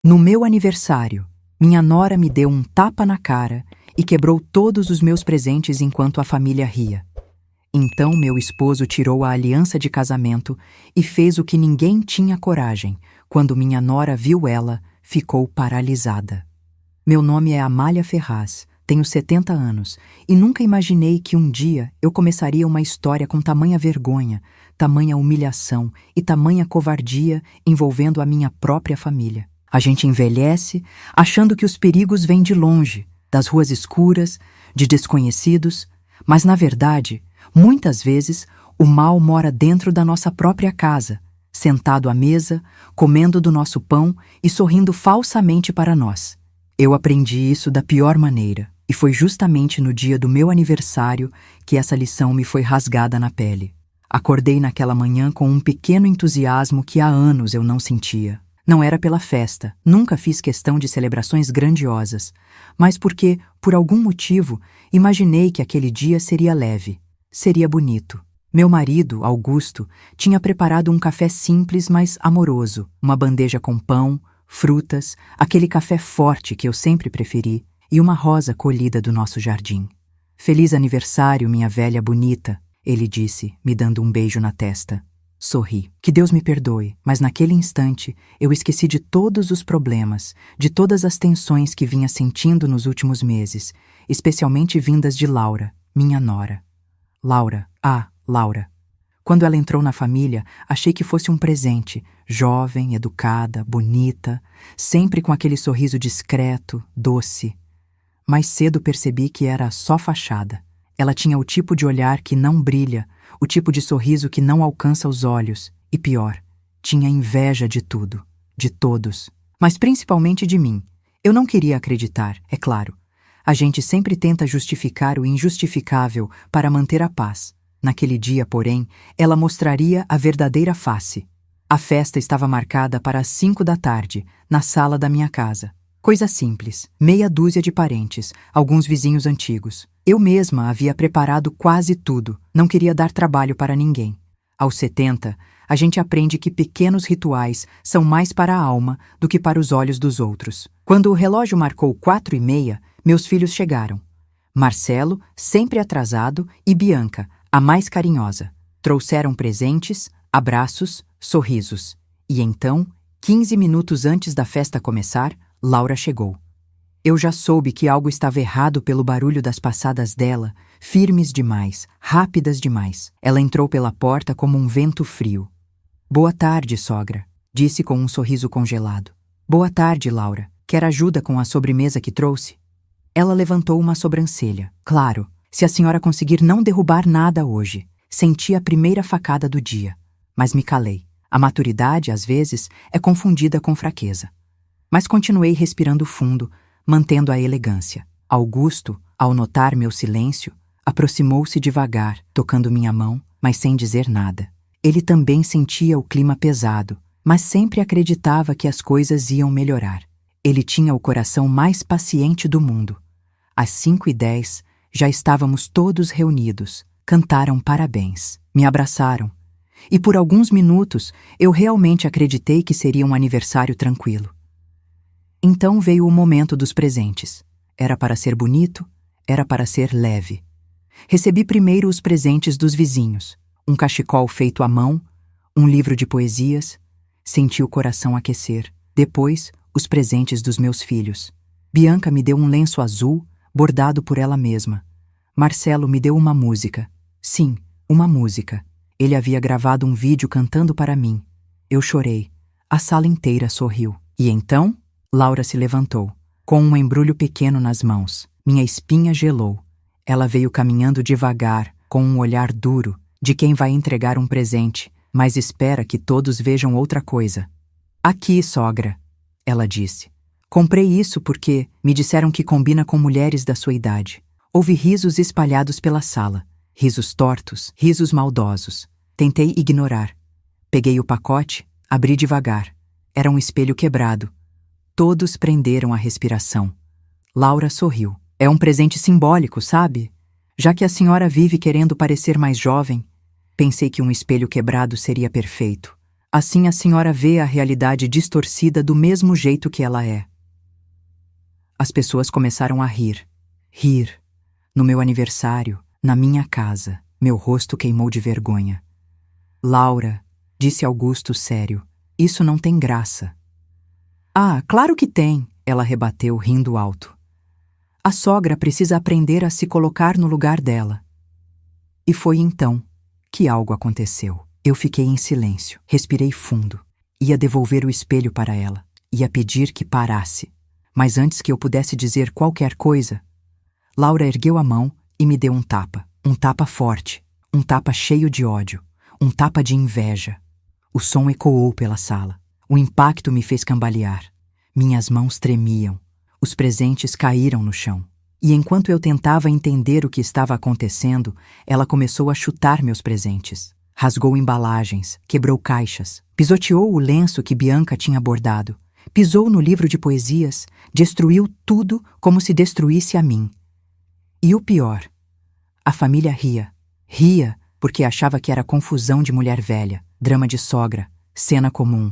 No meu aniversário, minha nora me deu um tapa na cara e quebrou todos os meus presentes enquanto a família ria. Então meu esposo tirou a aliança de casamento e fez o que ninguém tinha coragem. Quando minha nora viu ela, ficou paralisada. Meu nome é Amália Ferraz, tenho 70 anos e nunca imaginei que um dia eu começaria uma história com tamanha vergonha, tamanha humilhação e tamanha covardia envolvendo a minha própria família. A gente envelhece achando que os perigos vêm de longe, das ruas escuras, de desconhecidos, mas na verdade, muitas vezes, o mal mora dentro da nossa própria casa, sentado à mesa, comendo do nosso pão e sorrindo falsamente para nós. Eu aprendi isso da pior maneira, e foi justamente no dia do meu aniversário que essa lição me foi rasgada na pele. Acordei naquela manhã com um pequeno entusiasmo que há anos eu não sentia. Não era pela festa, nunca fiz questão de celebrações grandiosas, mas porque, por algum motivo, imaginei que aquele dia seria leve, seria bonito. Meu marido, Augusto, tinha preparado um café simples, mas amoroso, uma bandeja com pão, frutas, aquele café forte que eu sempre preferi, e uma rosa colhida do nosso jardim. "Feliz aniversário, minha velha bonita", ele disse, me dando um beijo na testa. Sorri. Que Deus me perdoe, mas naquele instante eu esqueci de todos os problemas, de todas as tensões que vinha sentindo nos últimos meses, especialmente vindas de Laura, minha nora. Laura. Quando ela entrou na família, achei que fosse um presente, jovem, educada, bonita, sempre com aquele sorriso discreto, doce. Mais cedo percebi que era só fachada. Ela tinha o tipo de olhar que não brilha, o tipo de sorriso que não alcança os olhos, e pior, tinha inveja de tudo, de todos, mas principalmente de mim. Eu não queria acreditar, é claro. A gente sempre tenta justificar o injustificável para manter a paz. Naquele dia, porém, ela mostraria a verdadeira face. A festa estava marcada para as 5 da tarde, na sala da minha casa. Coisa simples, meia dúzia de parentes, alguns vizinhos antigos. Eu mesma havia preparado quase tudo, não queria dar trabalho para ninguém. Aos 70, a gente aprende que pequenos rituais são mais para a alma do que para os olhos dos outros. Quando o relógio marcou 4h30, meus filhos chegaram. Marcelo, sempre atrasado, e Bianca, a mais carinhosa. Trouxeram presentes, abraços, sorrisos. E então, 15 minutos antes da festa começar, Laura chegou. Eu já soube que algo estava errado pelo barulho das passadas dela, firmes demais, rápidas demais. Ela entrou pela porta como um vento frio. "Boa tarde, sogra", disse com um sorriso congelado. "Boa tarde, Laura. Quer ajuda com a sobremesa que trouxe?" Ela levantou uma sobrancelha. Claro, se a senhora conseguir não derrubar nada hoje. Senti a primeira facada do dia, mas me calei. A maturidade, às vezes, é confundida com fraqueza. Mas continuei respirando fundo, mantendo a elegância. Augusto, ao notar meu silêncio, aproximou-se devagar, tocando minha mão, mas sem dizer nada. Ele também sentia o clima pesado, mas sempre acreditava que as coisas iam melhorar. Ele tinha o coração mais paciente do mundo. Às 5h10, já estávamos todos reunidos. Cantaram parabéns, me abraçaram. E por alguns minutos, eu realmente acreditei que seria um aniversário tranquilo. Então veio o momento dos presentes. Era para ser bonito, era para ser leve. Recebi primeiro os presentes dos vizinhos, um cachecol feito à mão, um livro de poesias. Senti o coração aquecer. Depois, os presentes dos meus filhos. Bianca me deu um lenço azul, bordado por ela mesma. Marcelo me deu uma música. Sim, uma música. Ele havia gravado um vídeo cantando para mim. Eu chorei. A sala inteira sorriu. E então, Laura se levantou, com um embrulho pequeno nas mãos. Minha espinha gelou. Ela veio caminhando devagar, com um olhar duro, de quem vai entregar um presente, mas espera que todos vejam outra coisa. "Aqui, sogra", ela disse. "Comprei isso porque me disseram que combina com mulheres da sua idade." Houve risos espalhados pela sala. Risos tortos, risos maldosos. Tentei ignorar. Peguei o pacote, abri devagar. Era um espelho quebrado. Todos prenderam a respiração. Laura sorriu. "É um presente simbólico, sabe? Já que a senhora vive querendo parecer mais jovem, pensei que um espelho quebrado seria perfeito. Assim a senhora vê a realidade distorcida do mesmo jeito que ela é. As pessoas começaram a rir. Rir. No meu aniversário, na minha casa, meu rosto queimou de vergonha. Laura, disse Augusto sério, isso não tem graça. Ah, claro que tem, ela rebateu rindo alto. A sogra precisa aprender a se colocar no lugar dela. E foi então que algo aconteceu. Eu fiquei em silêncio, respirei fundo. Ia devolver o espelho para ela. Ia pedir que parasse. Mas antes que eu pudesse dizer qualquer coisa, Laura ergueu a mão e me deu um tapa. Um tapa forte. Um tapa cheio de ódio. Um tapa de inveja. O som ecoou pela sala. O impacto me fez cambalear. Minhas mãos tremiam. Os presentes caíram no chão. E enquanto eu tentava entender o que estava acontecendo, ela começou a chutar meus presentes. Rasgou embalagens, quebrou caixas, pisoteou o lenço que Bianca tinha bordado, pisou no livro de poesias, destruiu tudo como se destruísse a mim. E o pior, a família ria. Ria porque achava que era confusão de mulher velha, drama de sogra, cena comum.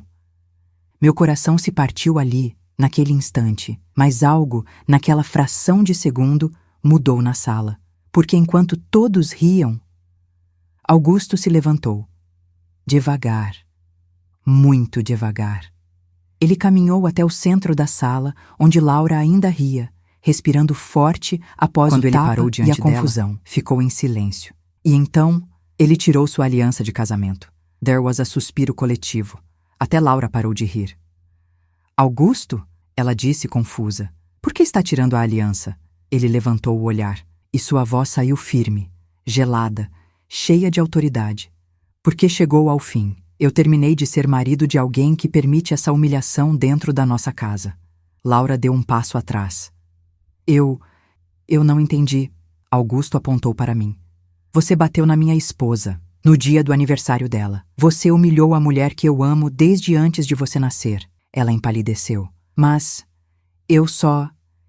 Meu coração se partiu ali, naquele instante, mas algo, naquela fração de segundo, mudou na sala, porque enquanto todos riam, Augusto se levantou. Devagar. Muito devagar. Ele caminhou até o centro da sala, onde Laura ainda ria, respirando forte após o tapa parou diante e a confusão. Ficou em silêncio. E então, ele tirou sua aliança de casamento. There was a suspiro coletivo. Até Laura parou de rir. Augusto? Ela disse confusa. Por que está tirando a aliança? Ele levantou o olhar, e sua voz saiu firme, gelada, cheia de autoridade. Porque chegou ao fim. Eu terminei de ser marido de alguém que permite essa humilhação dentro da nossa casa. Laura deu um passo atrás. Eu não entendi. Augusto apontou para mim. Você bateu na minha esposa, no dia do aniversário dela. Você humilhou a mulher que eu amo desde antes de você nascer. Ela empalideceu. Mas eu só...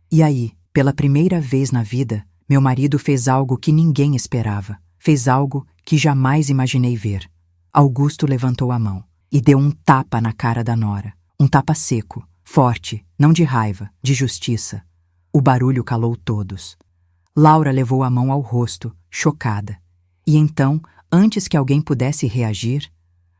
E aí, pela primeira vez na vida, meu marido fez algo que ninguém esperava. Fez algo que jamais imaginei ver. Augusto levantou a mão e deu um tapa na cara da nora. Um tapa seco, forte, não de raiva, de justiça. O barulho calou todos. Laura levou a mão ao rosto, chocada. E então, antes que alguém pudesse reagir,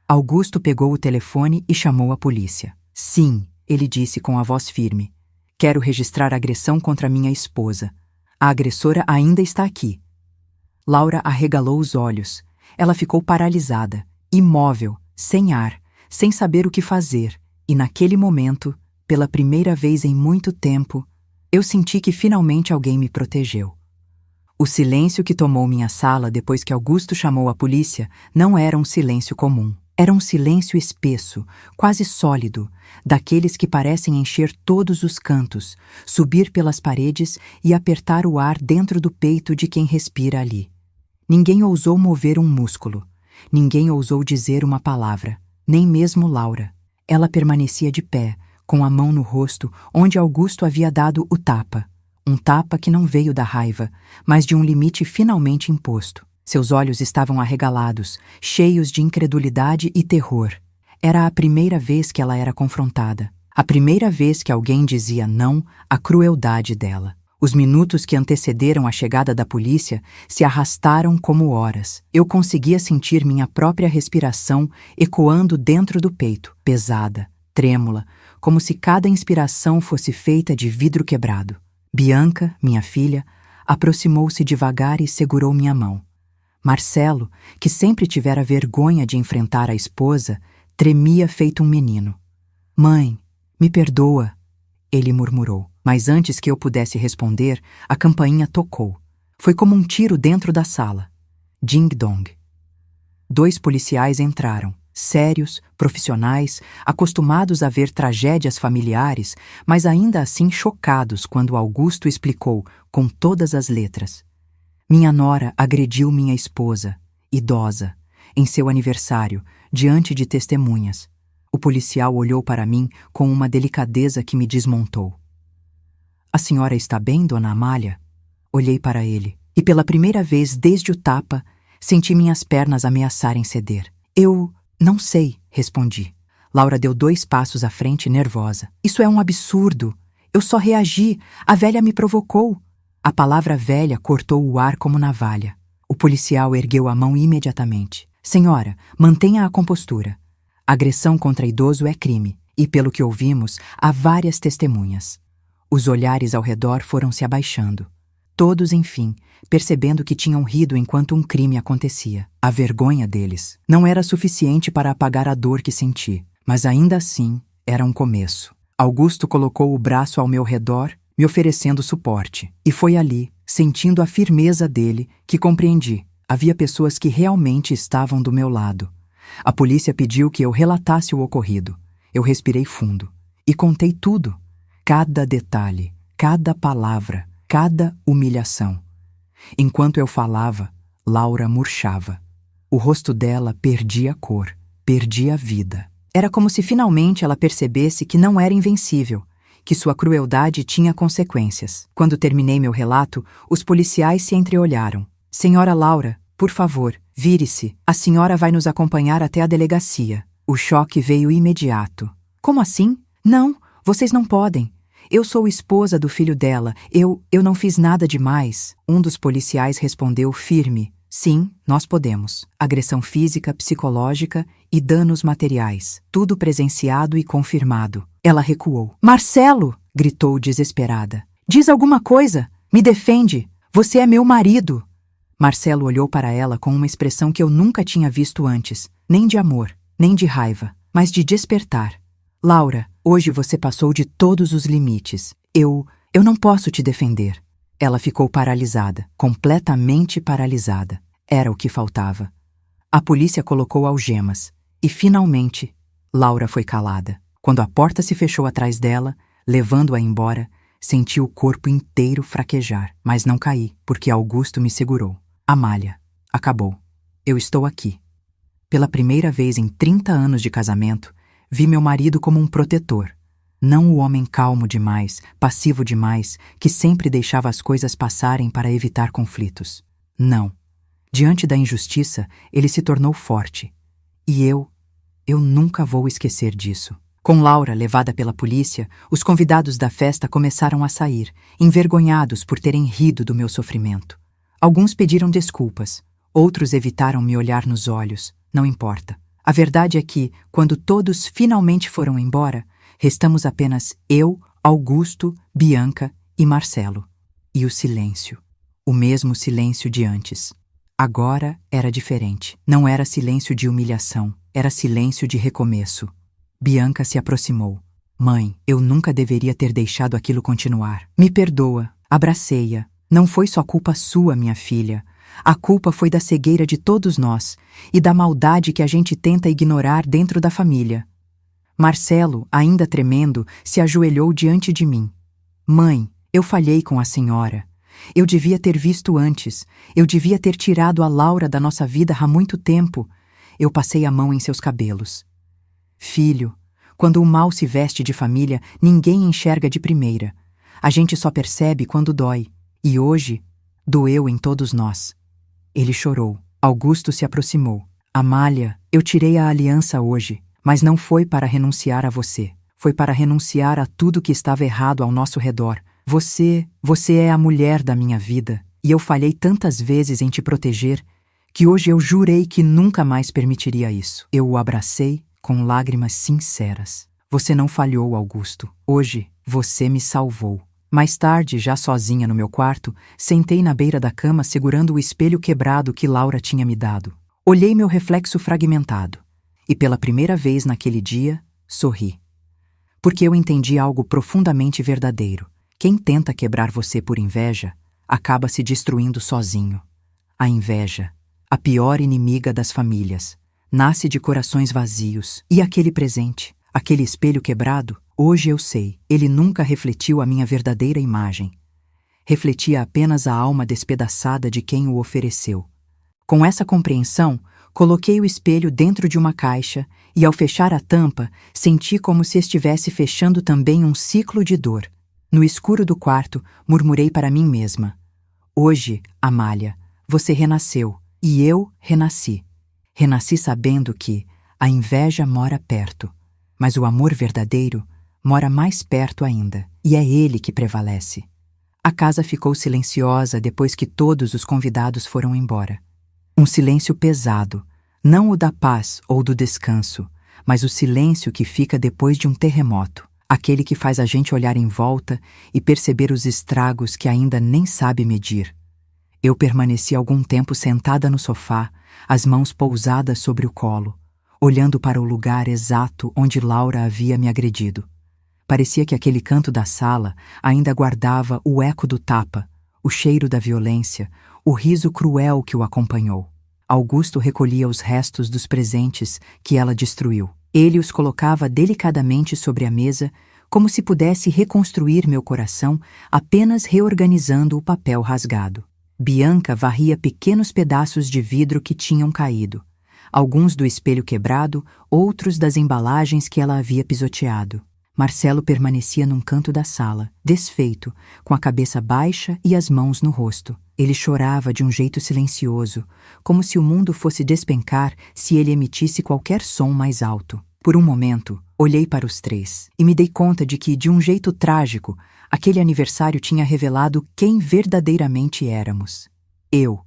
Augusto pegou o telefone e chamou a polícia. Sim, ele disse com a voz firme. Quero registrar agressão contra minha esposa. A agressora ainda está aqui. Laura arregalou os olhos. Ela ficou paralisada, imóvel, sem ar, sem saber o que fazer. E naquele momento, pela primeira vez em muito tempo, eu senti que finalmente alguém me protegeu. O silêncio que tomou minha sala depois que Augusto chamou a polícia não era um silêncio comum. Era um silêncio espesso, quase sólido, daqueles que parecem encher todos os cantos, subir pelas paredes e apertar o ar dentro do peito de quem respira ali. Ninguém ousou mover um músculo. Ninguém ousou dizer uma palavra, nem mesmo Laura. Ela permanecia de pé, com a mão no rosto onde Augusto havia dado o tapa. Um tapa que não veio da raiva, mas de um limite finalmente imposto. Seus olhos estavam arregalados, cheios de incredulidade e terror. Era a primeira vez que ela era confrontada. A primeira vez que alguém dizia não à crueldade dela. Os minutos que antecederam a chegada da polícia se arrastaram como horas. Eu conseguia sentir minha própria respiração ecoando dentro do peito, pesada, trêmula, como se cada inspiração fosse feita de vidro quebrado. Bianca, minha filha, aproximou-se devagar e segurou minha mão. Marcelo, que sempre tivera vergonha de enfrentar a esposa, tremia feito um menino. Mãe, me perdoa, ele murmurou. Mas antes que eu pudesse responder, a campainha tocou. Foi como um tiro dentro da sala. Ding-dong. 2 policiais entraram, sérios, profissionais, acostumados a ver tragédias familiares, mas ainda assim chocados quando Augusto explicou, com todas as letras. Minha nora agrediu minha esposa, idosa, em seu aniversário, diante de testemunhas. O policial olhou para mim com uma delicadeza que me desmontou. A senhora está bem, dona Amália? Olhei para ele, e pela primeira vez desde o tapa, senti minhas pernas ameaçarem ceder. Eu não sei, respondi. Laura deu 2 passos à frente, nervosa. Isso é um absurdo. Eu só reagi. A velha me provocou. A palavra velha cortou o ar como navalha. O policial ergueu a mão imediatamente. Senhora, mantenha a compostura. Agressão contra idoso é crime, e pelo que ouvimos, há várias testemunhas. Os olhares ao redor foram se abaixando. Todos, enfim, percebendo que tinham rido enquanto um crime acontecia. A vergonha deles não era suficiente para apagar a dor que senti, mas ainda assim era um começo. Augusto colocou o braço ao meu redor, me oferecendo suporte. E foi ali, sentindo a firmeza dele, que compreendi. Havia pessoas que realmente estavam do meu lado. A polícia pediu que eu relatasse o ocorrido. Eu respirei fundo e contei tudo. Cada detalhe, cada palavra, cada humilhação. Enquanto eu falava, Laura murchava. O rosto dela perdia cor, perdia vida. Era como se finalmente ela percebesse que não era invencível, que sua crueldade tinha consequências. Quando terminei meu relato, os policiais se entreolharam. Senhora Laura, por favor, vire-se. A senhora vai nos acompanhar até a delegacia. O choque veio imediato. Como assim? Não, vocês não podem. Eu sou esposa do filho dela. Eu não fiz nada demais. Um dos policiais respondeu firme. Sim, nós podemos. Agressão física, psicológica e danos materiais. Tudo presenciado e confirmado. Ela recuou. Marcelo! Gritou desesperada. Diz alguma coisa! Me defende! Você é meu marido! Marcelo olhou para ela com uma expressão que eu nunca tinha visto antes. Nem de amor, nem de raiva, mas de despertar. Laura, hoje você passou de todos os limites. Eu não posso te defender. Ela ficou paralisada, completamente paralisada. Era o que faltava. A polícia colocou algemas. E, finalmente, Laura foi calada. Quando a porta se fechou atrás dela, levando-a embora, senti o corpo inteiro fraquejar. Mas não caí, porque Augusto me segurou. Amália, acabou. Eu estou aqui. Pela primeira vez em 30 anos de casamento, vi meu marido como um protetor. Não o homem calmo demais, passivo demais, que sempre deixava as coisas passarem para evitar conflitos. Não. Diante da injustiça, ele se tornou forte. E eu nunca vou esquecer disso. Com Laura levada pela polícia, os convidados da festa começaram a sair, envergonhados por terem rido do meu sofrimento. Alguns pediram desculpas, outros evitaram me olhar nos olhos. Não importa. A verdade é que, quando todos finalmente foram embora, restamos apenas eu, Augusto, Bianca e Marcelo. E o silêncio. O mesmo silêncio de antes. Agora era diferente. Não era silêncio de humilhação, era silêncio de recomeço. Bianca se aproximou. Mãe, eu nunca deveria ter deixado aquilo continuar. Me perdoa. Abracei-a. Não foi só culpa sua, minha filha. A culpa foi da cegueira de todos nós e da maldade que a gente tenta ignorar dentro da família. Marcelo, ainda tremendo, se ajoelhou diante de mim. Mãe, eu falhei com a senhora. Eu devia ter visto antes. Eu devia ter tirado a Laura da nossa vida há muito tempo. Eu passei a mão em seus cabelos. Filho, quando o mal se veste de família, ninguém enxerga de primeira. A gente só percebe quando dói. E hoje, doeu em todos nós. Ele chorou. Augusto se aproximou. Amália, eu tirei a aliança hoje. Mas não foi para renunciar a você. Foi para renunciar a tudo que estava errado ao nosso redor. Você é a mulher da minha vida. E eu falhei tantas vezes em te proteger que hoje eu jurei que nunca mais permitiria isso. Eu o abracei com lágrimas sinceras. Você não falhou, Augusto. Hoje você me salvou. Mais tarde, já sozinha no meu quarto, sentei na beira da cama segurando o espelho quebrado que Laura tinha me dado. Olhei meu reflexo fragmentado. E pela primeira vez naquele dia, sorri. Porque eu entendi algo profundamente verdadeiro. Quem tenta quebrar você por inveja, acaba se destruindo sozinho. A inveja, a pior inimiga das famílias, nasce de corações vazios. E aquele presente, aquele espelho quebrado, hoje eu sei, ele nunca refletiu a minha verdadeira imagem. Refletia apenas a alma despedaçada de quem o ofereceu. Com essa compreensão, coloquei o espelho dentro de uma caixa e, ao fechar a tampa, senti como se estivesse fechando também um ciclo de dor. No escuro do quarto, murmurei para mim mesma. Hoje, Amália, você renasceu e eu renasci. Renasci sabendo que, A inveja mora perto, mas o amor verdadeiro mora mais perto ainda, e é ele que prevalece. A casa ficou silenciosa depois que todos os convidados foram embora. Um silêncio pesado, não o da paz ou do descanso, mas o silêncio que fica depois de um terremoto, aquele que faz a gente olhar em volta e perceber os estragos que ainda nem sabe medir. Eu permaneci algum tempo sentada no sofá, as mãos pousadas sobre o colo, olhando para o lugar exato onde Laura havia me agredido. Parecia que aquele canto da sala ainda guardava o eco do tapa, o cheiro da violência, o riso cruel que o acompanhou. Augusto recolhia os restos dos presentes que ela destruiu. Ele os colocava delicadamente sobre a mesa, como se pudesse reconstruir meu coração apenas reorganizando o papel rasgado. Bianca varria pequenos pedaços de vidro que tinham caído, alguns do espelho quebrado, outros das embalagens que ela havia pisoteado. Marcelo permanecia num canto da sala, desfeito, com a cabeça baixa e as mãos no rosto. Ele chorava de um jeito silencioso, como se o mundo fosse despencar se ele emitisse qualquer som mais alto. Por um momento, olhei para os três e me dei conta de que, de um jeito trágico, aquele aniversário tinha revelado quem verdadeiramente éramos. Eu,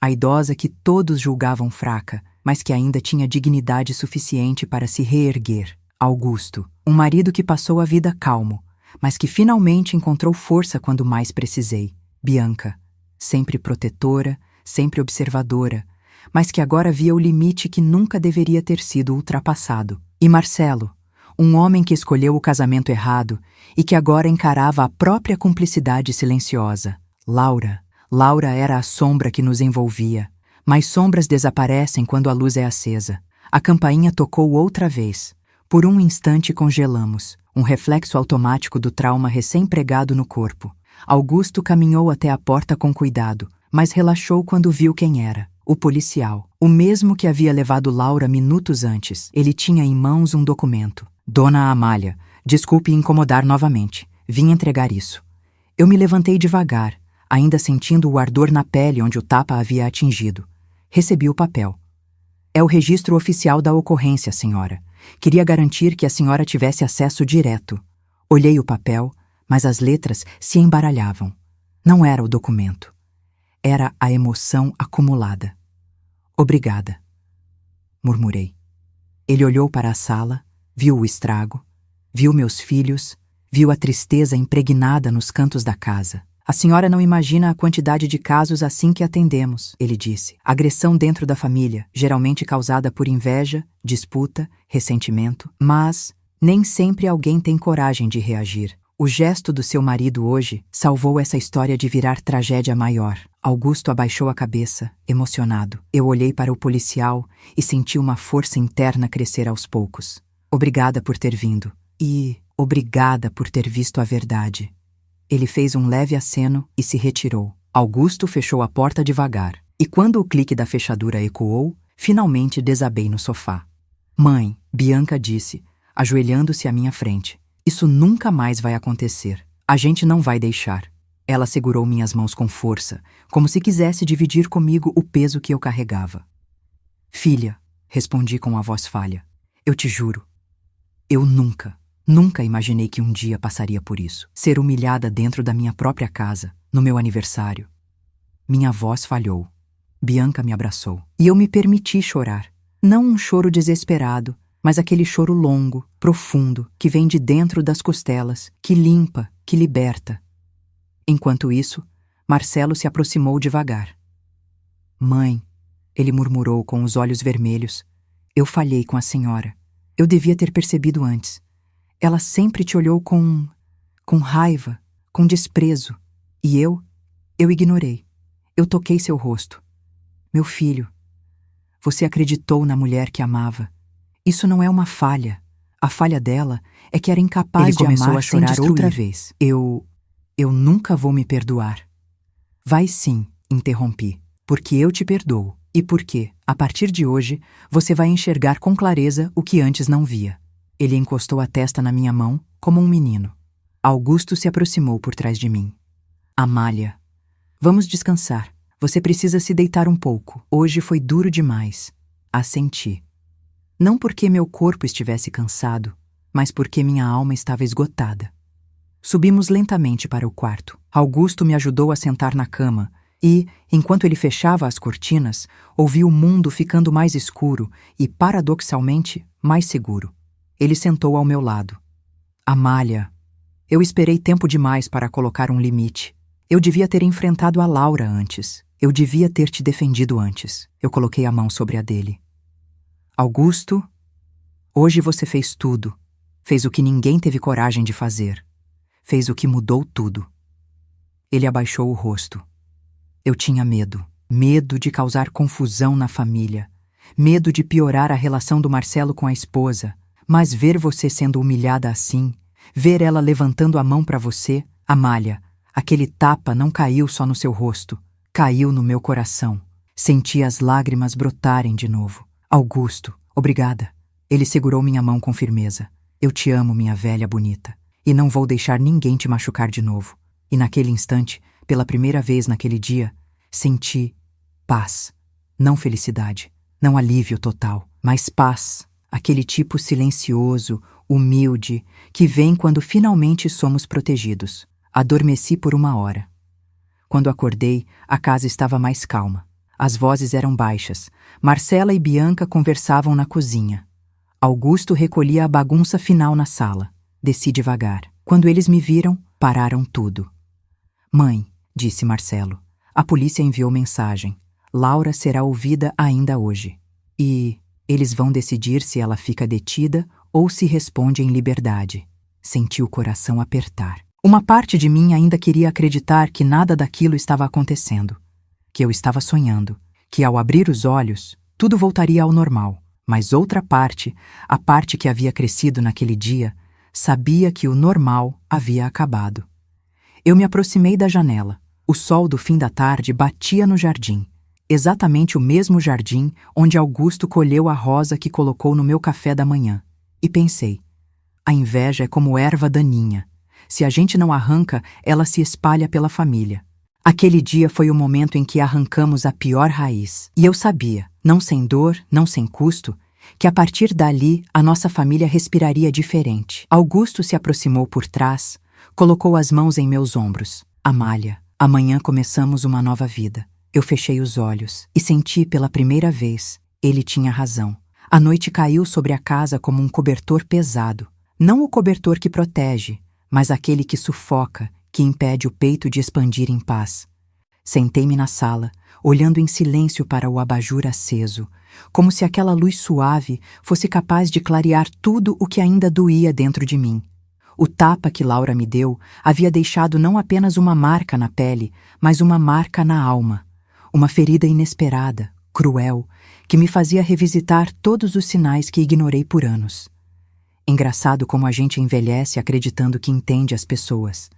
a idosa que todos julgavam fraca, mas que ainda tinha dignidade suficiente para se reerguer. Augusto, um marido que passou a vida calmo, mas que finalmente encontrou força quando mais precisei. Bianca, sempre protetora, sempre observadora, mas que agora via o limite que nunca deveria ter sido ultrapassado. E Marcelo, um homem que escolheu o casamento errado e que agora encarava a própria cumplicidade silenciosa. Laura era a sombra que nos envolvia, mas sombras desaparecem quando a luz é acesa. A campainha tocou outra vez. Por um instante congelamos, um reflexo automático do trauma recém-pregado no corpo. Augusto caminhou até a porta com cuidado, mas relaxou quando viu quem era. O policial, o mesmo que havia levado Laura minutos antes. Ele tinha em mãos um documento. Dona Amália, desculpe incomodar novamente. Vim entregar isso. Eu me levantei devagar, ainda sentindo o ardor na pele onde o tapa havia atingido. Recebi o papel. É o registro oficial da ocorrência, senhora. Queria garantir que a senhora tivesse acesso direto. Olhei o papel, mas as letras se embaralhavam. Não era o documento. Era a emoção acumulada. Obrigada, murmurei. Ele olhou para a sala, viu o estrago, viu meus filhos, viu a tristeza impregnada nos cantos da casa. A senhora não imagina a quantidade de casos assim que atendemos, ele disse. Agressão dentro da família, geralmente causada por inveja, disputa, ressentimento. Mas nem sempre alguém tem coragem de reagir. O gesto do seu marido hoje salvou essa história de virar tragédia maior. Augusto abaixou a cabeça, emocionado. Eu olhei para o policial e senti uma força interna crescer aos poucos. Obrigada por ter vindo. E obrigada por ter visto a verdade. Ele fez um leve aceno e se retirou. Augusto fechou a porta devagar, e quando o clique da fechadura ecoou, finalmente desabei no sofá. Mãe, Bianca disse, ajoelhando-se à minha frente, isso nunca mais vai acontecer. A gente não vai deixar. Ela segurou minhas mãos com força, como se quisesse dividir comigo o peso que eu carregava. Filha, respondi com a voz falha, eu te juro, eu nunca imaginei que um dia passaria por isso. Ser humilhada dentro da minha própria casa, no meu aniversário. Minha voz falhou. Bianca me abraçou. E eu me permiti chorar. Não um choro desesperado, mas aquele choro longo, profundo, que vem de dentro das costelas, que limpa, que liberta. Enquanto isso, Marcelo se aproximou devagar. Mãe, ele murmurou com os olhos vermelhos, eu falhei com a senhora. Eu devia ter percebido antes. Ela sempre te olhou com raiva, com desprezo. E eu ignorei. Eu toquei seu rosto. Meu filho, você acreditou na mulher que amava. Isso não é uma falha. A falha dela é que era incapaz de amar. Ele começou a chorar outra vez. Eu nunca vou me perdoar. Vai sim, interrompi. Porque eu te perdoo. E porque, a partir de hoje, você vai enxergar com clareza o que antes não via. Ele encostou a testa na minha mão, como um menino. Augusto se aproximou por trás de mim. Amália, vamos descansar. Você precisa se deitar um pouco. Hoje foi duro demais. Assenti. Não porque meu corpo estivesse cansado, mas porque minha alma estava esgotada. Subimos lentamente para o quarto. Augusto me ajudou a sentar na cama e, enquanto ele fechava as cortinas, ouvi o mundo ficando mais escuro e, paradoxalmente, mais seguro. Ele sentou ao meu lado. Amália, eu esperei tempo demais para colocar um limite. Eu devia ter enfrentado a Laura antes. Eu devia ter te defendido antes. Eu coloquei a mão sobre a dele. Augusto, hoje você fez tudo. Fez o que ninguém teve coragem de fazer. Fez o que mudou tudo. Ele abaixou o rosto. Eu tinha medo. Medo de causar confusão na família. Medo de piorar a relação do Marcelo com a esposa. Mas ver você sendo humilhada assim, ver ela levantando a mão para você, Amália, aquele tapa não caiu só no seu rosto, caiu no meu coração. Senti as lágrimas brotarem de novo. Augusto, obrigada. Ele segurou minha mão com firmeza. Eu te amo, minha velha bonita. E não vou deixar ninguém te machucar de novo. E naquele instante, pela primeira vez naquele dia, senti paz. Não felicidade, não alívio total, mas paz. Aquele tipo silencioso, humilde, que vem quando finalmente somos protegidos. Adormeci por 1 hora. Quando acordei, a casa estava mais calma. As vozes eram baixas. Marcela e Bianca conversavam na cozinha. Augusto recolhia a bagunça final na sala. Desci devagar. Quando eles me viram, pararam tudo. Mãe, disse Marcelo, a polícia enviou mensagem. Laura será ouvida ainda hoje. E eles vão decidir se ela fica detida ou se responde em liberdade. Senti o coração apertar. Uma parte de mim ainda queria acreditar que nada daquilo estava acontecendo. Que eu estava sonhando. Que ao abrir os olhos, tudo voltaria ao normal. Mas outra parte, a parte que havia crescido naquele dia, sabia que o normal havia acabado. Eu me aproximei da janela. O sol do fim da tarde batia no jardim. Exatamente o mesmo jardim onde Augusto colheu a rosa que colocou no meu café da manhã. E pensei, a inveja é como erva daninha. Se a gente não arranca, ela se espalha pela família. Aquele dia foi o momento em que arrancamos a pior raiz. E eu sabia, não sem dor, não sem custo, que a partir dali a nossa família respiraria diferente. Augusto se aproximou por trás, colocou as mãos em meus ombros. Amália, amanhã começamos uma nova vida. Eu fechei os olhos e senti pela primeira vez, ele tinha razão. A noite caiu sobre a casa como um cobertor pesado. Não o cobertor que protege, mas aquele que sufoca, que impede o peito de expandir em paz. Sentei-me na sala, olhando em silêncio para o abajur aceso, como se aquela luz suave fosse capaz de clarear tudo o que ainda doía dentro de mim. O tapa que Laura me deu havia deixado não apenas uma marca na pele, mas uma marca na alma. Uma ferida inesperada, cruel, que me fazia revisitar todos os sinais que ignorei por anos. Engraçado como a gente envelhece acreditando que entende as pessoas.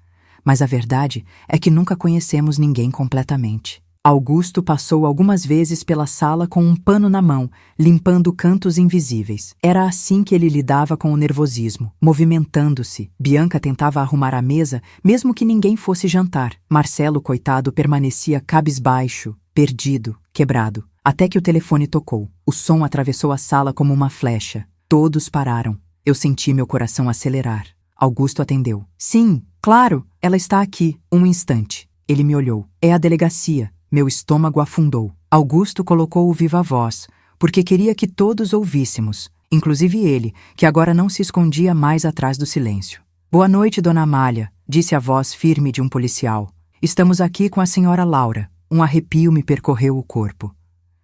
Mas a verdade é que nunca conhecemos ninguém completamente. Augusto passou algumas vezes pela sala com um pano na mão, limpando cantos invisíveis. Era assim que ele lidava com o nervosismo, movimentando-se. Bianca tentava arrumar a mesa, mesmo que ninguém fosse jantar. Marcelo, coitado, permanecia cabisbaixo, perdido, quebrado, até que o telefone tocou. O som atravessou a sala como uma flecha. Todos pararam. Eu senti meu coração acelerar. Augusto atendeu. Sim, claro, ela está aqui. Um instante. Ele me olhou. É a delegacia. Meu estômago afundou. Augusto colocou o viva voz, porque queria que todos ouvíssemos, inclusive ele, que agora não se escondia mais atrás do silêncio. Boa noite, dona Amália, disse a voz firme de um policial. Estamos aqui com a senhora Laura. Um arrepio me percorreu o corpo.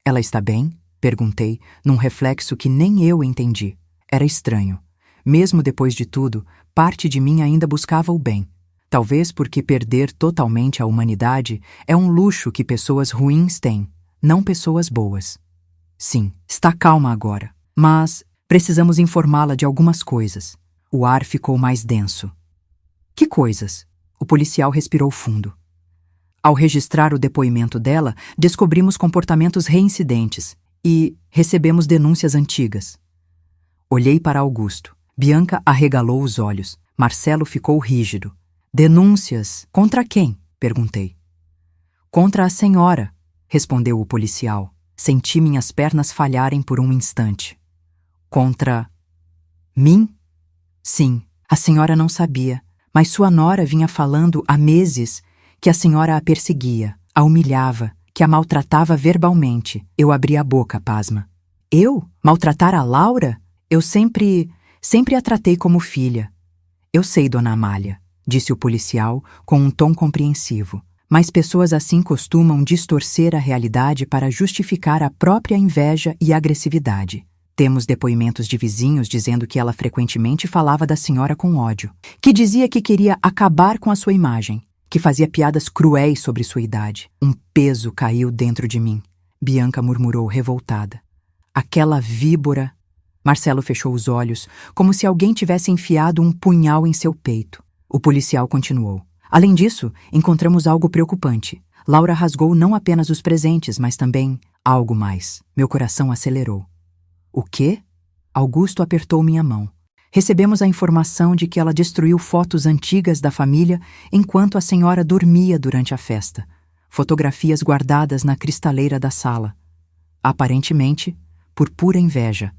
Ela está bem? Perguntei, num reflexo que nem eu entendi. Era estranho. Mesmo depois de tudo, parte de mim ainda buscava o bem. Talvez porque perder totalmente a humanidade é um luxo que pessoas ruins têm, não pessoas boas. Sim, está calma agora, mas precisamos informá-la de algumas coisas. O ar ficou mais denso. Que coisas? O policial respirou fundo. Ao registrar o depoimento dela, descobrimos comportamentos reincidentes e recebemos denúncias antigas. Olhei para Augusto. Bianca arregalou os olhos. Marcelo ficou rígido. Denúncias? Contra quem? Perguntei. Contra a senhora, respondeu o policial. Senti minhas pernas falharem por um instante. Contra mim? Sim, a senhora não sabia, mas sua nora vinha falando há meses que a senhora a perseguia, a humilhava, que a maltratava verbalmente. Eu abri a boca, pasma. Eu? Maltratar a Laura? Eu sempre a tratei como filha. Eu sei, dona Amália, disse o policial com um tom compreensivo. Mas pessoas assim costumam distorcer a realidade para justificar a própria inveja e agressividade. Temos depoimentos de vizinhos dizendo que ela frequentemente falava da senhora com ódio, que dizia que queria acabar com a sua imagem, que fazia piadas cruéis sobre sua idade. Um peso caiu dentro de mim. Bianca murmurou revoltada. Aquela víbora... Marcelo fechou os olhos, como se alguém tivesse enfiado um punhal em seu peito. O policial continuou. Além disso, encontramos algo preocupante. Laura rasgou não apenas os presentes, mas também algo mais. Meu coração acelerou. O quê? Augusto apertou minha mão. Recebemos a informação de que ela destruiu fotos antigas da família enquanto a senhora dormia durante a festa. Fotografias guardadas na cristaleira da sala. Aparentemente, por pura inveja.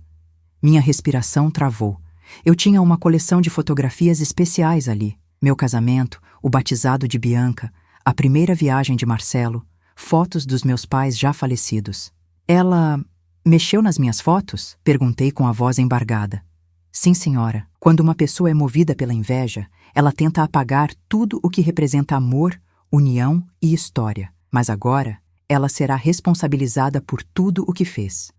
Minha respiração travou. Eu tinha uma coleção de fotografias especiais ali. Meu casamento, o batizado de Bianca, a primeira viagem de Marcelo, fotos dos meus pais já falecidos. Ela mexeu nas minhas fotos? Perguntei com a voz embargada. Sim, senhora. Quando uma pessoa é movida pela inveja, ela tenta apagar tudo o que representa amor, união e história. Mas agora, ela será responsabilizada por tudo o que fez.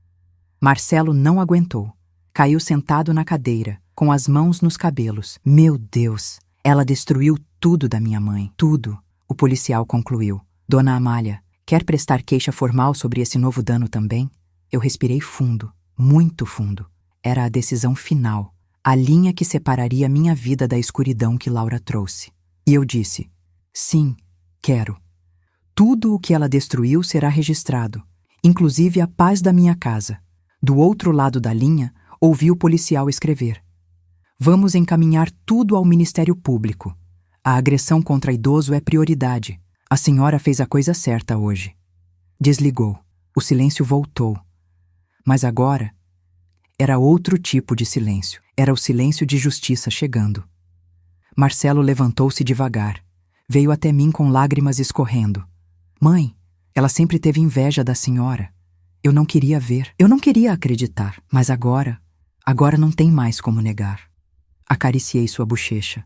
Marcelo não aguentou. Caiu sentado na cadeira, com as mãos nos cabelos. Meu Deus! Ela destruiu tudo da minha mãe. Tudo. O policial concluiu. Dona Amália, quer prestar queixa formal sobre esse novo dano também? Eu respirei fundo, muito fundo. Era a decisão final, a linha que separaria minha vida da escuridão que Laura trouxe. E eu disse, sim, quero. Tudo o que ela destruiu será registrado, inclusive a paz da minha casa. Do outro lado da linha, ouvi o policial escrever. Vamos encaminhar tudo ao Ministério Público. A agressão contra idoso é prioridade. A senhora fez a coisa certa hoje. Desligou. O silêncio voltou. Mas agora, era outro tipo de silêncio. Era o silêncio de justiça chegando. Marcelo levantou-se devagar. Veio até mim com lágrimas escorrendo. Mãe, ela sempre teve inveja da senhora. Eu não queria ver. Eu não queria acreditar. Mas agora não tem mais como negar. Acariciei sua bochecha.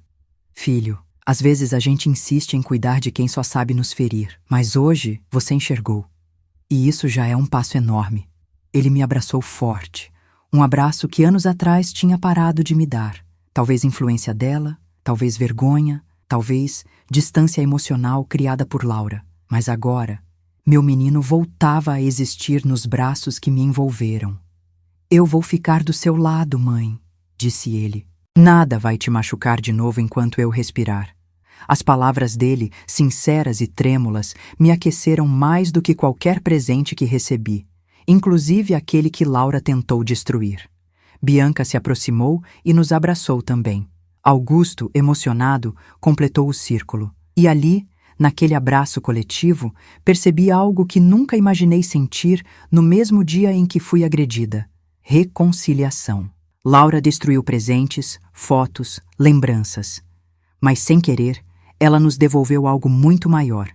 Filho, às vezes a gente insiste em cuidar de quem só sabe nos ferir, mas hoje você enxergou. E isso já é um passo enorme. Ele me abraçou forte, um abraço que anos atrás tinha parado de me dar. Talvez influência dela, talvez vergonha, talvez distância emocional criada por Laura. Mas agora, meu menino voltava a existir nos braços que me envolveram. Eu vou ficar do seu lado, mãe, disse ele. Nada vai te machucar de novo enquanto eu respirar. As palavras dele, sinceras e trêmulas, me aqueceram mais do que qualquer presente que recebi, inclusive aquele que Laura tentou destruir. Bianca se aproximou e nos abraçou também. Augusto, emocionado, completou o círculo. E ali, naquele abraço coletivo, percebi algo que nunca imaginei sentir no mesmo dia em que fui agredida: reconciliação. Laura destruiu presentes, fotos, lembranças. Mas, sem querer, ela nos devolveu algo muito maior.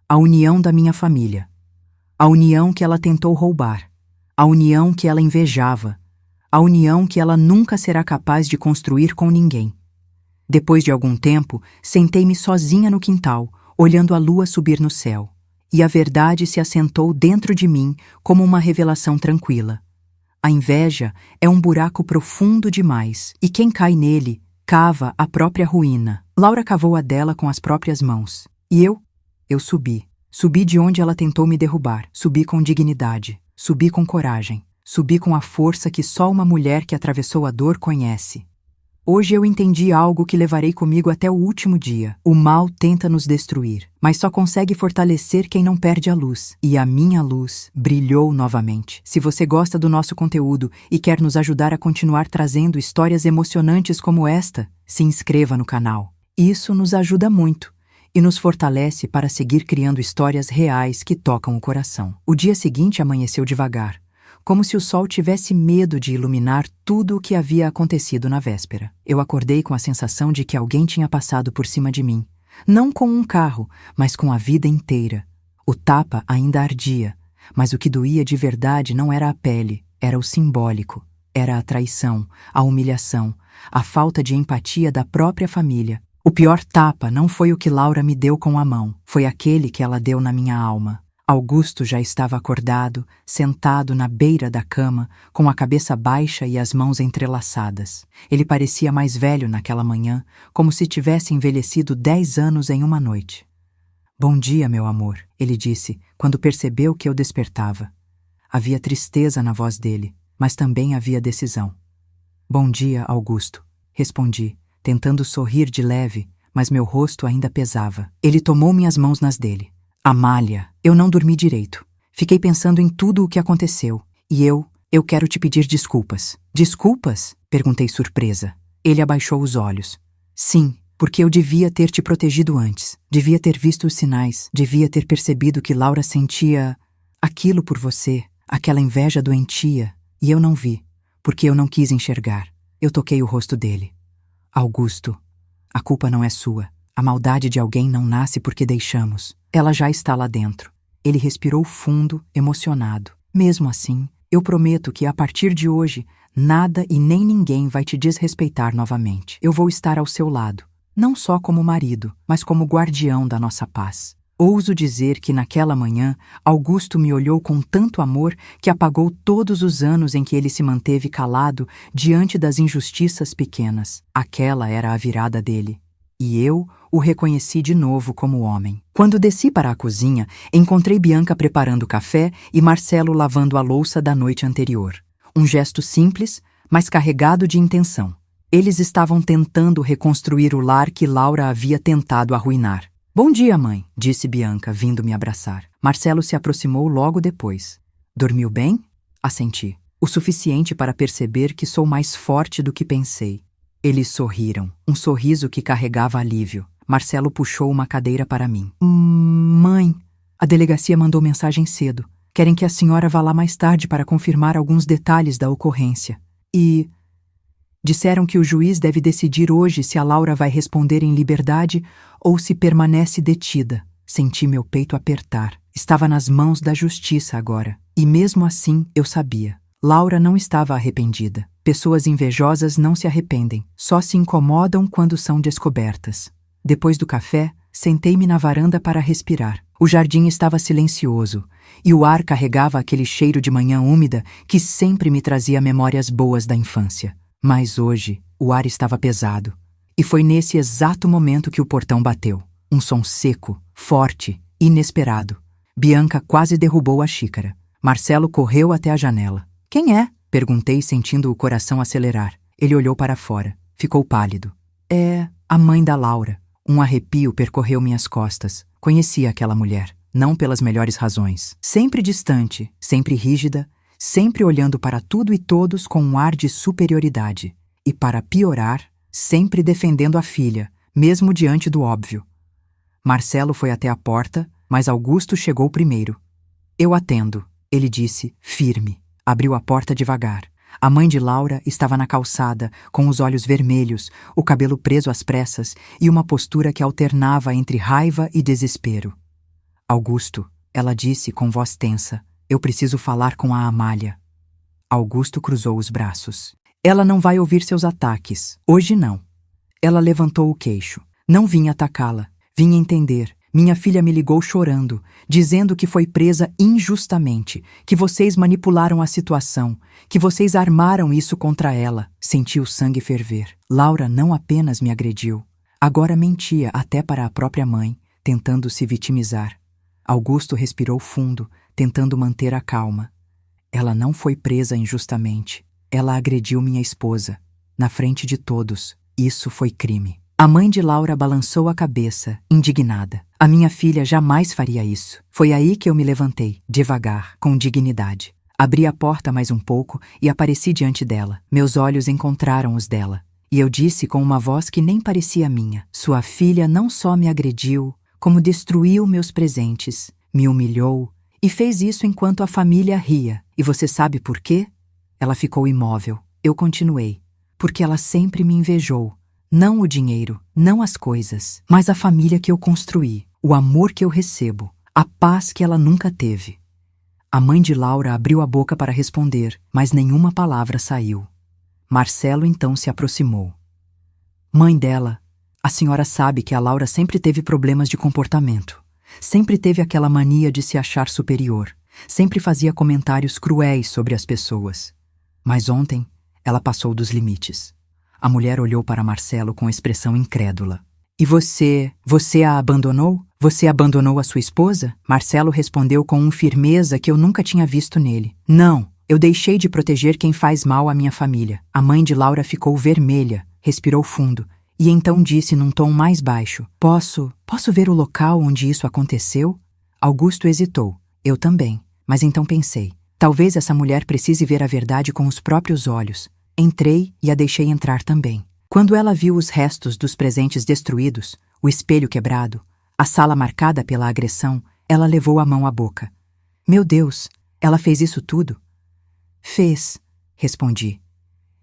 A união da minha família. A união que ela tentou roubar. A união que ela invejava. A união que ela nunca será capaz de construir com ninguém. Depois de algum tempo, sentei-me sozinha no quintal, olhando a lua subir no céu. E a verdade se assentou dentro de mim como uma revelação tranquila. A inveja é um buraco profundo demais, e quem cai nele, cava a própria ruína. Laura cavou a dela com as próprias mãos. E eu subi. Subi de onde ela tentou me derrubar. Subi com dignidade. Subi com coragem. Subi com a força que só uma mulher que atravessou a dor conhece. Hoje eu entendi algo que levarei comigo até o último dia. O mal tenta nos destruir, mas só consegue fortalecer quem não perde a luz. E a minha luz brilhou novamente. Se você gosta do nosso conteúdo e quer nos ajudar a continuar trazendo histórias emocionantes como esta, se inscreva no canal. Isso nos ajuda muito e nos fortalece para seguir criando histórias reais que tocam o coração. O dia seguinte amanheceu devagar, como se o sol tivesse medo de iluminar tudo o que havia acontecido na véspera. Eu acordei com a sensação de que alguém tinha passado por cima de mim, não com um carro, mas com a vida inteira. O tapa ainda ardia, mas o que doía de verdade não era a pele, era o simbólico. Era a traição, a humilhação, a falta de empatia da própria família. O pior tapa não foi o que Laura me deu com a mão, foi aquele que ela deu na minha alma. Augusto já estava acordado, sentado na beira da cama, com a cabeça baixa e as mãos entrelaçadas. Ele parecia mais velho naquela manhã, como se tivesse envelhecido 10 anos em uma noite. "Bom dia, meu amor", ele disse, quando percebeu que eu despertava. Havia tristeza na voz dele, mas também havia decisão. "Bom dia, Augusto", respondi, tentando sorrir de leve, mas meu rosto ainda pesava. Ele tomou minhas mãos nas dele. "Amália, eu não dormi direito. Fiquei pensando em tudo o que aconteceu. E eu quero te pedir desculpas." "Desculpas?" perguntei surpresa. Ele abaixou os olhos. "Sim, porque eu devia ter te protegido antes. Devia ter visto os sinais. Devia ter percebido que Laura sentia aquilo por você, aquela inveja doentia. E eu não vi, porque eu não quis enxergar." Eu toquei o rosto dele. "Augusto, a culpa não é sua. A maldade de alguém não nasce porque deixamos. Ela já está lá dentro." Ele respirou fundo, emocionado. "Mesmo assim, eu prometo que a partir de hoje, nada e nem ninguém vai te desrespeitar novamente. Eu vou estar ao seu lado, não só como marido, mas como guardião da nossa paz." Ouso dizer que naquela manhã, Augusto me olhou com tanto amor que apagou todos os anos em que ele se manteve calado diante das injustiças pequenas. Aquela era a virada dele. E eu o reconheci de novo como homem. Quando desci para a cozinha, encontrei Bianca preparando café e Marcelo lavando a louça da noite anterior. Um gesto simples, mas carregado de intenção. Eles estavam tentando reconstruir o lar que Laura havia tentado arruinar. "Bom dia, mãe", disse Bianca, vindo me abraçar. Marcelo se aproximou logo depois. "Dormiu bem?" Assenti. O suficiente para perceber que sou mais forte do que pensei. Eles sorriram, um sorriso que carregava alívio. Marcelo puxou uma cadeira para mim. Mãe, a delegacia mandou mensagem cedo. Querem que a senhora vá lá mais tarde para confirmar alguns detalhes da ocorrência. E disseram que o juiz deve decidir hoje se a Laura vai responder em liberdade ou se permanece detida." Senti meu peito apertar. Estava nas mãos da justiça agora. E mesmo assim, eu sabia. Laura não estava arrependida. Pessoas invejosas não se arrependem, só se incomodam quando são descobertas. Depois do café, sentei-me na varanda para respirar. O jardim estava silencioso, e o ar carregava aquele cheiro de manhã úmida que sempre me trazia memórias boas da infância. Mas hoje, o ar estava pesado. E foi nesse exato momento que o portão bateu. Um som seco, forte, inesperado. Bianca quase derrubou a xícara. Marcelo correu até a janela. "Quem é?" perguntei, sentindo o coração acelerar. Ele olhou para fora. Ficou pálido. "É a mãe da Laura." Um arrepio percorreu minhas costas. Conhecia aquela mulher, não pelas melhores razões. Sempre distante, sempre rígida, sempre olhando para tudo e todos com um ar de superioridade. E para piorar, sempre defendendo a filha, mesmo diante do óbvio. Marcelo foi até a porta, mas Augusto chegou primeiro. "Eu atendo", ele disse, firme. Abriu a porta devagar. A mãe de Laura estava na calçada, com os olhos vermelhos, o cabelo preso às pressas e uma postura que alternava entre raiva e desespero. "Augusto", ela disse com voz tensa, "eu preciso falar com a Amália." Augusto cruzou os braços. "Ela não vai ouvir seus ataques. Hoje não." Ela levantou o queixo. "Não vim atacá-la. Vim entender. Minha filha me ligou chorando, dizendo que foi presa injustamente, que vocês manipularam a situação, que vocês armaram isso contra ela." Senti o sangue ferver. Laura não apenas me agrediu, agora mentia até para a própria mãe, tentando se vitimizar. Augusto respirou fundo, tentando manter a calma. "Ela não foi presa injustamente. Ela agrediu minha esposa, na frente de todos. Isso foi crime." A mãe de Laura balançou a cabeça, indignada. "A minha filha jamais faria isso." Foi aí que eu me levantei, devagar, com dignidade. Abri a porta mais um pouco e apareci diante dela. Meus olhos encontraram os dela. E eu disse com uma voz que nem parecia minha: "Sua filha não só me agrediu, como destruiu meus presentes, me humilhou E fez isso enquanto a família ria. E você sabe por quê? Ela ficou imóvel. Eu continuei. Porque ela sempre me invejou. Não o dinheiro, não as coisas, mas a família que eu construí, o amor que eu recebo, a paz que ela nunca teve. A mãe de Laura abriu a boca para responder, mas nenhuma palavra saiu. Marcelo então se aproximou. Mãe dela, a senhora sabe que a Laura sempre teve problemas de comportamento. Sempre teve aquela mania de se achar superior. Sempre fazia comentários cruéis sobre as pessoas. Mas ontem, ela passou dos limites. A mulher olhou para Marcelo com expressão incrédula. E você a abandonou? Você abandonou a sua esposa? Marcelo respondeu com uma firmeza que eu nunca tinha visto nele. Não, eu deixei de proteger quem faz mal à minha família. A mãe de Laura ficou vermelha, respirou fundo, e então disse num tom mais baixo: Posso ver o local onde isso aconteceu? Augusto hesitou. Eu também. Mas então pensei, talvez essa mulher precise ver a verdade com os próprios olhos. Entrei e a deixei entrar também. Quando ela viu os restos dos presentes destruídos, o espelho quebrado, a sala marcada pela agressão, ela levou a mão à boca. Meu Deus, ela fez isso tudo? Fez, respondi.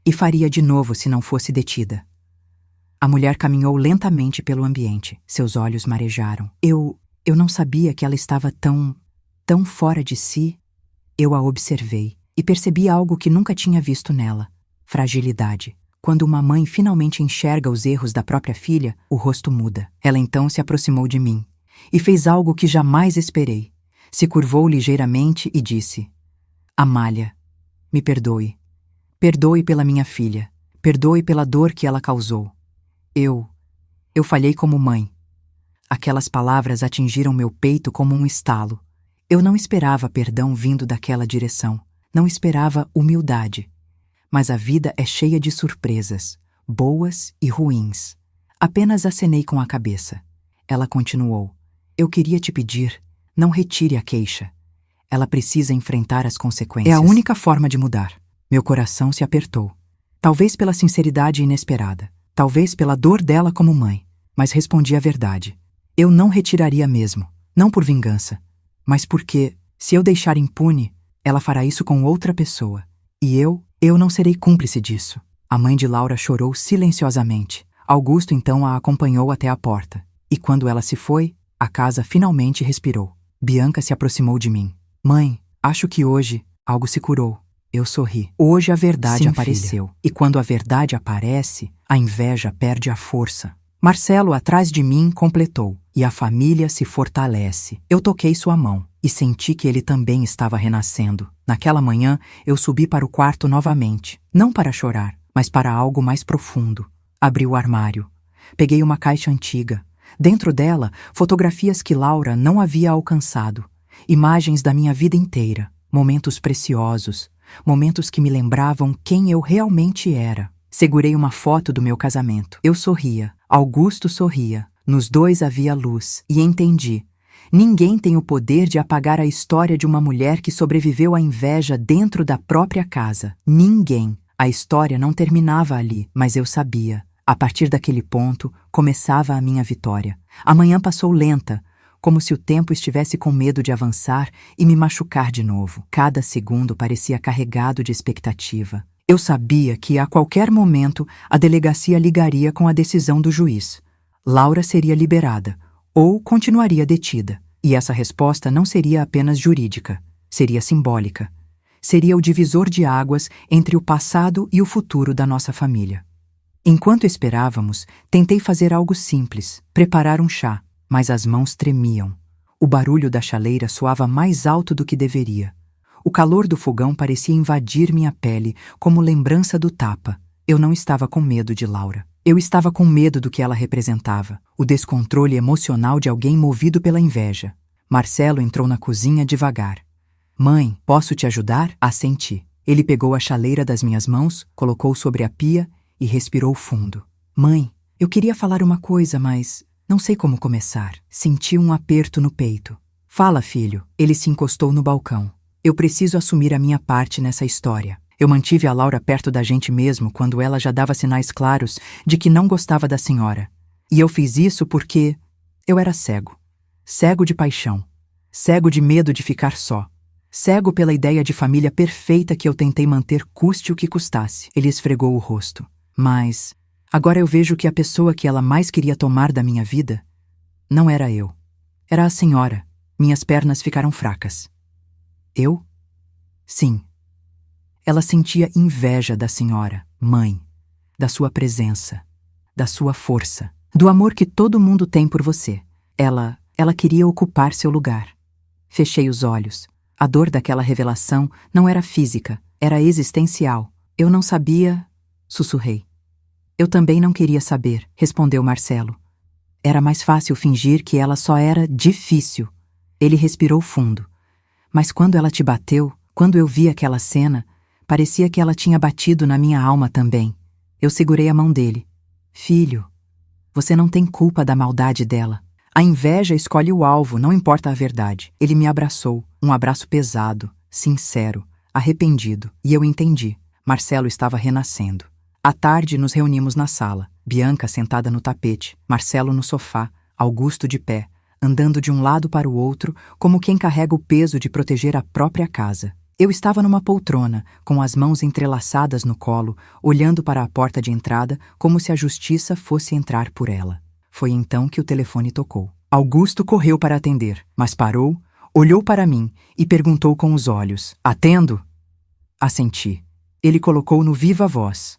E faria de novo se não fosse detida. A mulher caminhou lentamente pelo ambiente. Seus olhos marejaram. Eu não sabia que ela estava tão fora de si. Eu a observei e percebi algo que nunca tinha visto nela. Fragilidade. Quando uma mãe finalmente enxerga os erros da própria filha, o rosto muda. Ela então se aproximou de mim e fez algo que jamais esperei. Se curvou ligeiramente e disse: Amália, me perdoe. Perdoe pela minha filha. Perdoe pela dor que ela causou. Eu falhei como mãe. Aquelas palavras atingiram meu peito como um estalo. Eu não esperava perdão vindo daquela direção. Não esperava humildade. Mas a vida é cheia de surpresas, boas e ruins. Apenas acenei com a cabeça. Ela continuou. Eu queria te pedir, não retire a queixa. Ela precisa enfrentar as consequências. É a única forma de mudar. Meu coração se apertou. Talvez pela sinceridade inesperada. Talvez pela dor dela como mãe. Mas respondi a verdade. Eu não retiraria mesmo. Não por vingança. Mas porque, se eu deixar impune, ela fará isso com outra pessoa. E eu não serei cúmplice disso. A mãe de Laura chorou silenciosamente. Augusto então a acompanhou até a porta. E quando ela se foi, a casa finalmente respirou. Bianca se aproximou de mim. Mãe, acho que hoje algo se curou. Eu sorri. Hoje a verdade apareceu. Filha. E quando a verdade aparece, a inveja perde a força. Marcelo, atrás de mim, completou. E a família se fortalece. Eu toquei sua mão e senti que ele também estava renascendo. Naquela manhã, eu subi para o quarto novamente. Não para chorar, mas para algo mais profundo. Abri o armário. Peguei uma caixa antiga. Dentro dela, fotografias que Laura não havia alcançado. Imagens da minha vida inteira. Momentos preciosos. Momentos que me lembravam quem eu realmente era. Segurei uma foto do meu casamento. Eu sorria. Augusto sorria. Nos dois havia luz. E entendi. Ninguém tem o poder de apagar a história de uma mulher que sobreviveu à inveja dentro da própria casa. Ninguém. A história não terminava ali, mas eu sabia. A partir daquele ponto, começava a minha vitória. A manhã passou lenta, como se o tempo estivesse com medo de avançar e me machucar de novo. Cada segundo parecia carregado de expectativa. Eu sabia que, a qualquer momento, a delegacia ligaria com a decisão do juiz. Laura seria liberada, ou continuaria detida. E essa resposta não seria apenas jurídica, seria simbólica. Seria o divisor de águas entre o passado e o futuro da nossa família. Enquanto esperávamos, tentei fazer algo simples, preparar um chá, mas as mãos tremiam. O barulho da chaleira soava mais alto do que deveria. O calor do fogão parecia invadir minha pele como lembrança do tapa. Eu não estava com medo de Laura. Eu estava com medo do que ela representava, o descontrole emocional de alguém movido pela inveja. Marcelo entrou na cozinha devagar. Mãe, posso te ajudar? Assenti. Ele pegou a chaleira das minhas mãos, colocou sobre a pia e respirou fundo. Mãe, eu queria falar uma coisa, mas não sei como começar. Senti um aperto no peito. Fala, filho. Ele se encostou no balcão. Eu preciso assumir a minha parte nessa história. Eu mantive a Laura perto da gente mesmo quando ela já dava sinais claros de que não gostava da senhora. E eu fiz isso porque eu era cego. Cego de paixão. cego de medo de ficar só, cego pela ideia de família perfeita que eu tentei manter custe o que custasse. Ele esfregou o rosto. Mas agora eu vejo que a pessoa que ela mais queria tomar da minha vida não era eu. Era a senhora. Minhas pernas ficaram fracas. Eu? Sim. Ela sentia inveja da senhora, mãe, da sua presença, da sua força, do amor que todo mundo tem por você. Ela queria ocupar seu lugar. Fechei os olhos. A dor daquela revelação não era física, era existencial. Eu não sabia, sussurrei. Eu também não queria saber, respondeu Marcelo. Era mais fácil fingir que ela só era difícil. Ele respirou fundo. Mas quando ela te bateu, quando eu vi aquela cena, parecia que ela tinha batido na minha alma também. Eu segurei a mão dele. Filho, você não tem culpa da maldade dela. A inveja escolhe o alvo, não importa a verdade. Ele me abraçou, um abraço pesado, sincero, arrependido, e eu entendi. Marcelo estava renascendo. À tarde nos reunimos na sala, Bianca sentada no tapete, Marcelo no sofá, Augusto de pé, andando de um lado para o outro, como quem carrega o peso de proteger a própria casa. Eu estava numa poltrona, com as mãos entrelaçadas no colo, olhando para a porta de entrada como se a justiça fosse entrar por ela. Foi então que o telefone tocou. Augusto correu para atender, mas parou, olhou para mim e perguntou com os olhos: "Atendo?" Assenti. Ele colocou no viva voz: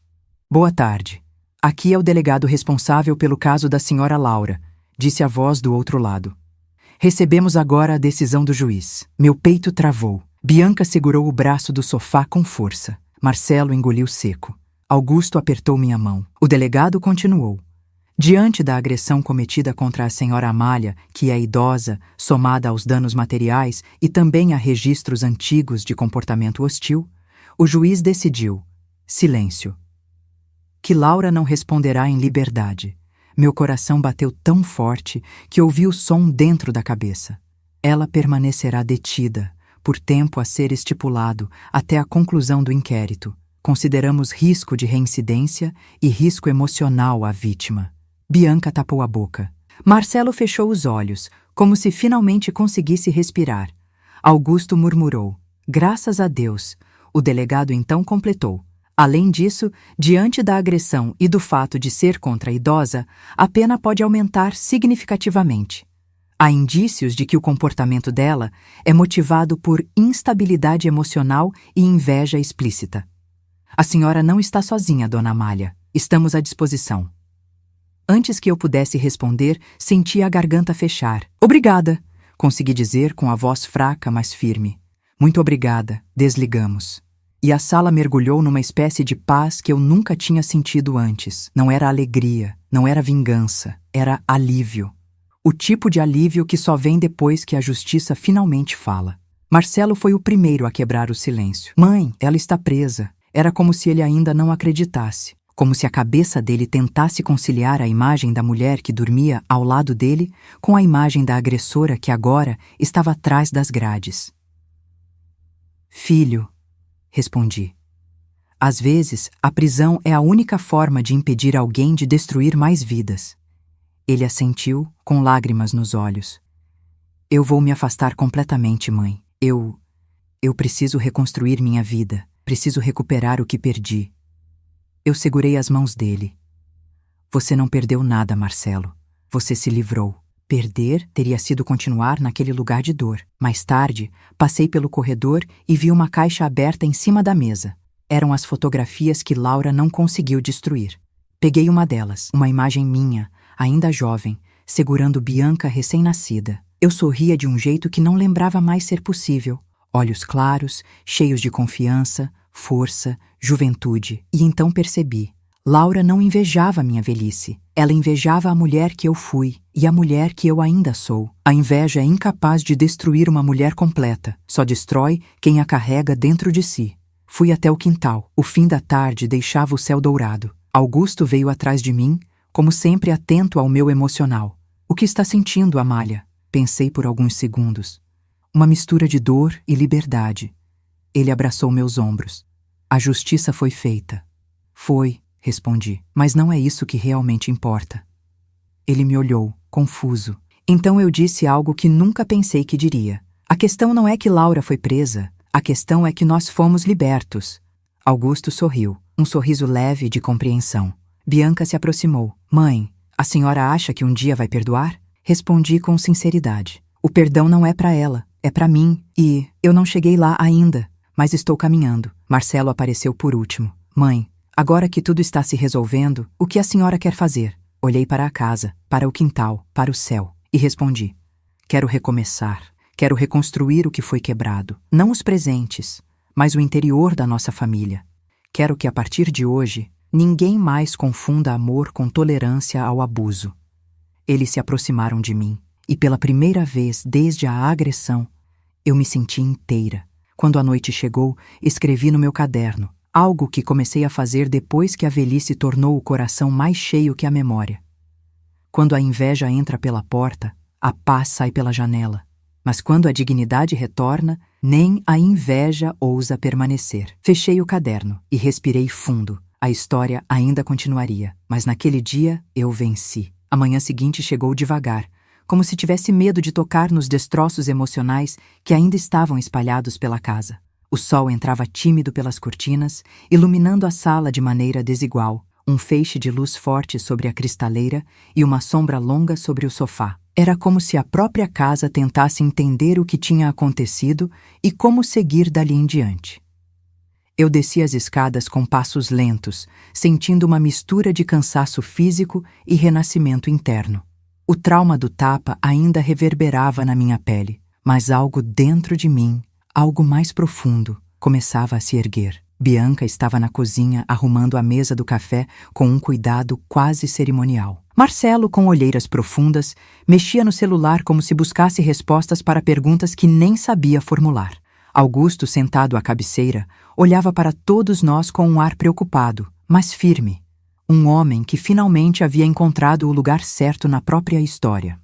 "Boa tarde. Aqui é o delegado responsável pelo caso da senhora Laura", disse a voz do outro lado. "Recebemos agora a decisão do juiz." Meu peito travou. Bianca segurou o braço do sofá com força. Marcelo engoliu seco. Augusto apertou minha mão. O delegado continuou: "Diante da agressão cometida contra a senhora Amália, que é idosa, somada aos danos materiais e também a registros antigos de comportamento hostil, o juiz decidiu: silêncio. Que Laura não responderá em liberdade." Meu coração bateu tão forte que ouvi o som dentro da cabeça. Ela permanecerá detida, por tempo a ser estipulado, até a conclusão do inquérito. Consideramos risco de reincidência e risco emocional à vítima. Bianca tapou a boca. Marcelo fechou os olhos, como se finalmente conseguisse respirar. Augusto murmurou: "Graças a Deus." O delegado então completou: "Além disso, diante da agressão e do fato de ser contra a idosa, a pena pode aumentar significativamente. Há indícios de que o comportamento dela é motivado por instabilidade emocional e inveja explícita. A senhora não está sozinha, dona Amália. Estamos à disposição." Antes que eu pudesse responder, senti a garganta fechar. "Obrigada", consegui dizer com a voz fraca, mas firme. "Muito obrigada." Desligamos. E a sala mergulhou numa espécie de paz que eu nunca tinha sentido antes. Não era alegria, não era vingança, era alívio. O tipo de alívio que só vem depois que a justiça finalmente fala. Marcelo foi o primeiro a quebrar o silêncio. "Mãe, ela está presa." Era como se ele ainda não acreditasse. Como se a cabeça dele tentasse conciliar a imagem da mulher que dormia ao lado dele com a imagem da agressora que agora estava atrás das grades. "Filho", respondi. "Às vezes, a prisão é a única forma de impedir alguém de destruir mais vidas." Ele assentiu, com lágrimas nos olhos. "Eu vou me afastar completamente, mãe. Eu preciso reconstruir minha vida. Preciso recuperar o que perdi." Eu segurei as mãos dele. "Você não perdeu nada, Marcelo. Você se livrou." Perder teria sido continuar naquele lugar de dor. Mais tarde, passei pelo corredor e vi uma caixa aberta em cima da mesa. Eram as fotografias que Laura não conseguiu destruir. Peguei uma delas, uma imagem minha, ainda jovem, segurando Bianca recém-nascida. Eu sorria de um jeito que não lembrava mais ser possível. Olhos claros, cheios de confiança, força, juventude. E então percebi: Laura não invejava minha velhice. Ela invejava a mulher que eu fui e a mulher que eu ainda sou. A inveja é incapaz de destruir uma mulher completa. Só destrói quem a carrega dentro de si. Fui até o quintal. O fim da tarde deixava o céu dourado. Augusto veio atrás de mim, como sempre atento ao meu emocional. "O que está sentindo, Amália?" Pensei por alguns segundos. Uma mistura de dor e liberdade. Ele abraçou meus ombros. "A justiça foi feita." "Foi", respondi, "mas não é isso que realmente importa." Ele me olhou, confuso. Então eu disse algo que nunca pensei que diria. A questão não é que Laura foi presa, a questão é que nós fomos libertos. Augusto sorriu, um sorriso leve de compreensão. Bianca se aproximou. Mãe, a senhora acha que um dia vai perdoar? Respondi com sinceridade. O perdão não é para ela, é para mim, e eu não cheguei lá ainda, mas estou caminhando. Marcelo apareceu por último. Mãe, agora que tudo está se resolvendo, o que a senhora quer fazer? Olhei para a casa, para o quintal, para o céu, e respondi. Quero recomeçar, quero reconstruir o que foi quebrado. Não os presentes, mas o interior da nossa família. Quero que a partir de hoje, ninguém mais confunda amor com tolerância ao abuso. Eles se aproximaram de mim, e pela primeira vez desde a agressão, eu me senti inteira. Quando a noite chegou, escrevi no meu caderno, algo que comecei a fazer depois que a velhice tornou o coração mais cheio que a memória. Quando a inveja entra pela porta, a paz sai pela janela. Mas quando a dignidade retorna, nem a inveja ousa permanecer. Fechei o caderno e respirei fundo. A história ainda continuaria, mas naquele dia eu venci. A manhã seguinte chegou devagar, como se tivesse medo de tocar nos destroços emocionais que ainda estavam espalhados pela casa. O sol entrava tímido pelas cortinas, iluminando a sala de maneira desigual, um feixe de luz forte sobre a cristaleira e uma sombra longa sobre o sofá. Era como se a própria casa tentasse entender o que tinha acontecido e como seguir dali em diante. Eu desci as escadas com passos lentos, sentindo uma mistura de cansaço físico e renascimento interno. O trauma do tapa ainda reverberava na minha pele, mas algo dentro de mim, algo mais profundo, começava a se erguer. Bianca estava na cozinha arrumando a mesa do café com um cuidado quase cerimonial. Marcelo, com olheiras profundas, mexia no celular como se buscasse respostas para perguntas que nem sabia formular. Augusto, sentado à cabeceira, olhava para todos nós com um ar preocupado, mas firme. Um homem que finalmente havia encontrado o lugar certo na própria história.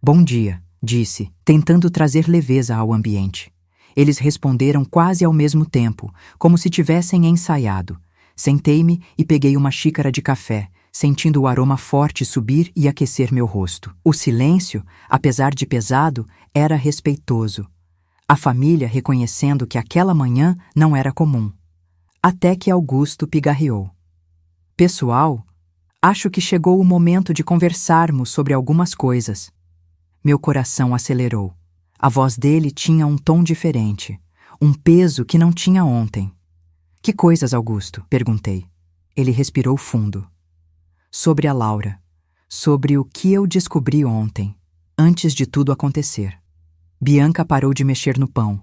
Bom dia, disse, tentando trazer leveza ao ambiente. Eles responderam quase ao mesmo tempo, como se tivessem ensaiado. Sentei-me e peguei uma xícara de café, sentindo o aroma forte subir e aquecer meu rosto. O silêncio, apesar de pesado, era respeitoso. A família reconhecendo que aquela manhã não era comum. Até que Augusto pigarreou. Pessoal, acho que chegou o momento de conversarmos sobre algumas coisas. Meu coração acelerou. A voz dele tinha um tom diferente, um peso que não tinha ontem. Que coisas, Augusto? Perguntei. Ele respirou fundo. Sobre a Laura. Sobre o que eu descobri ontem, antes de tudo acontecer. Bianca parou de mexer no pão.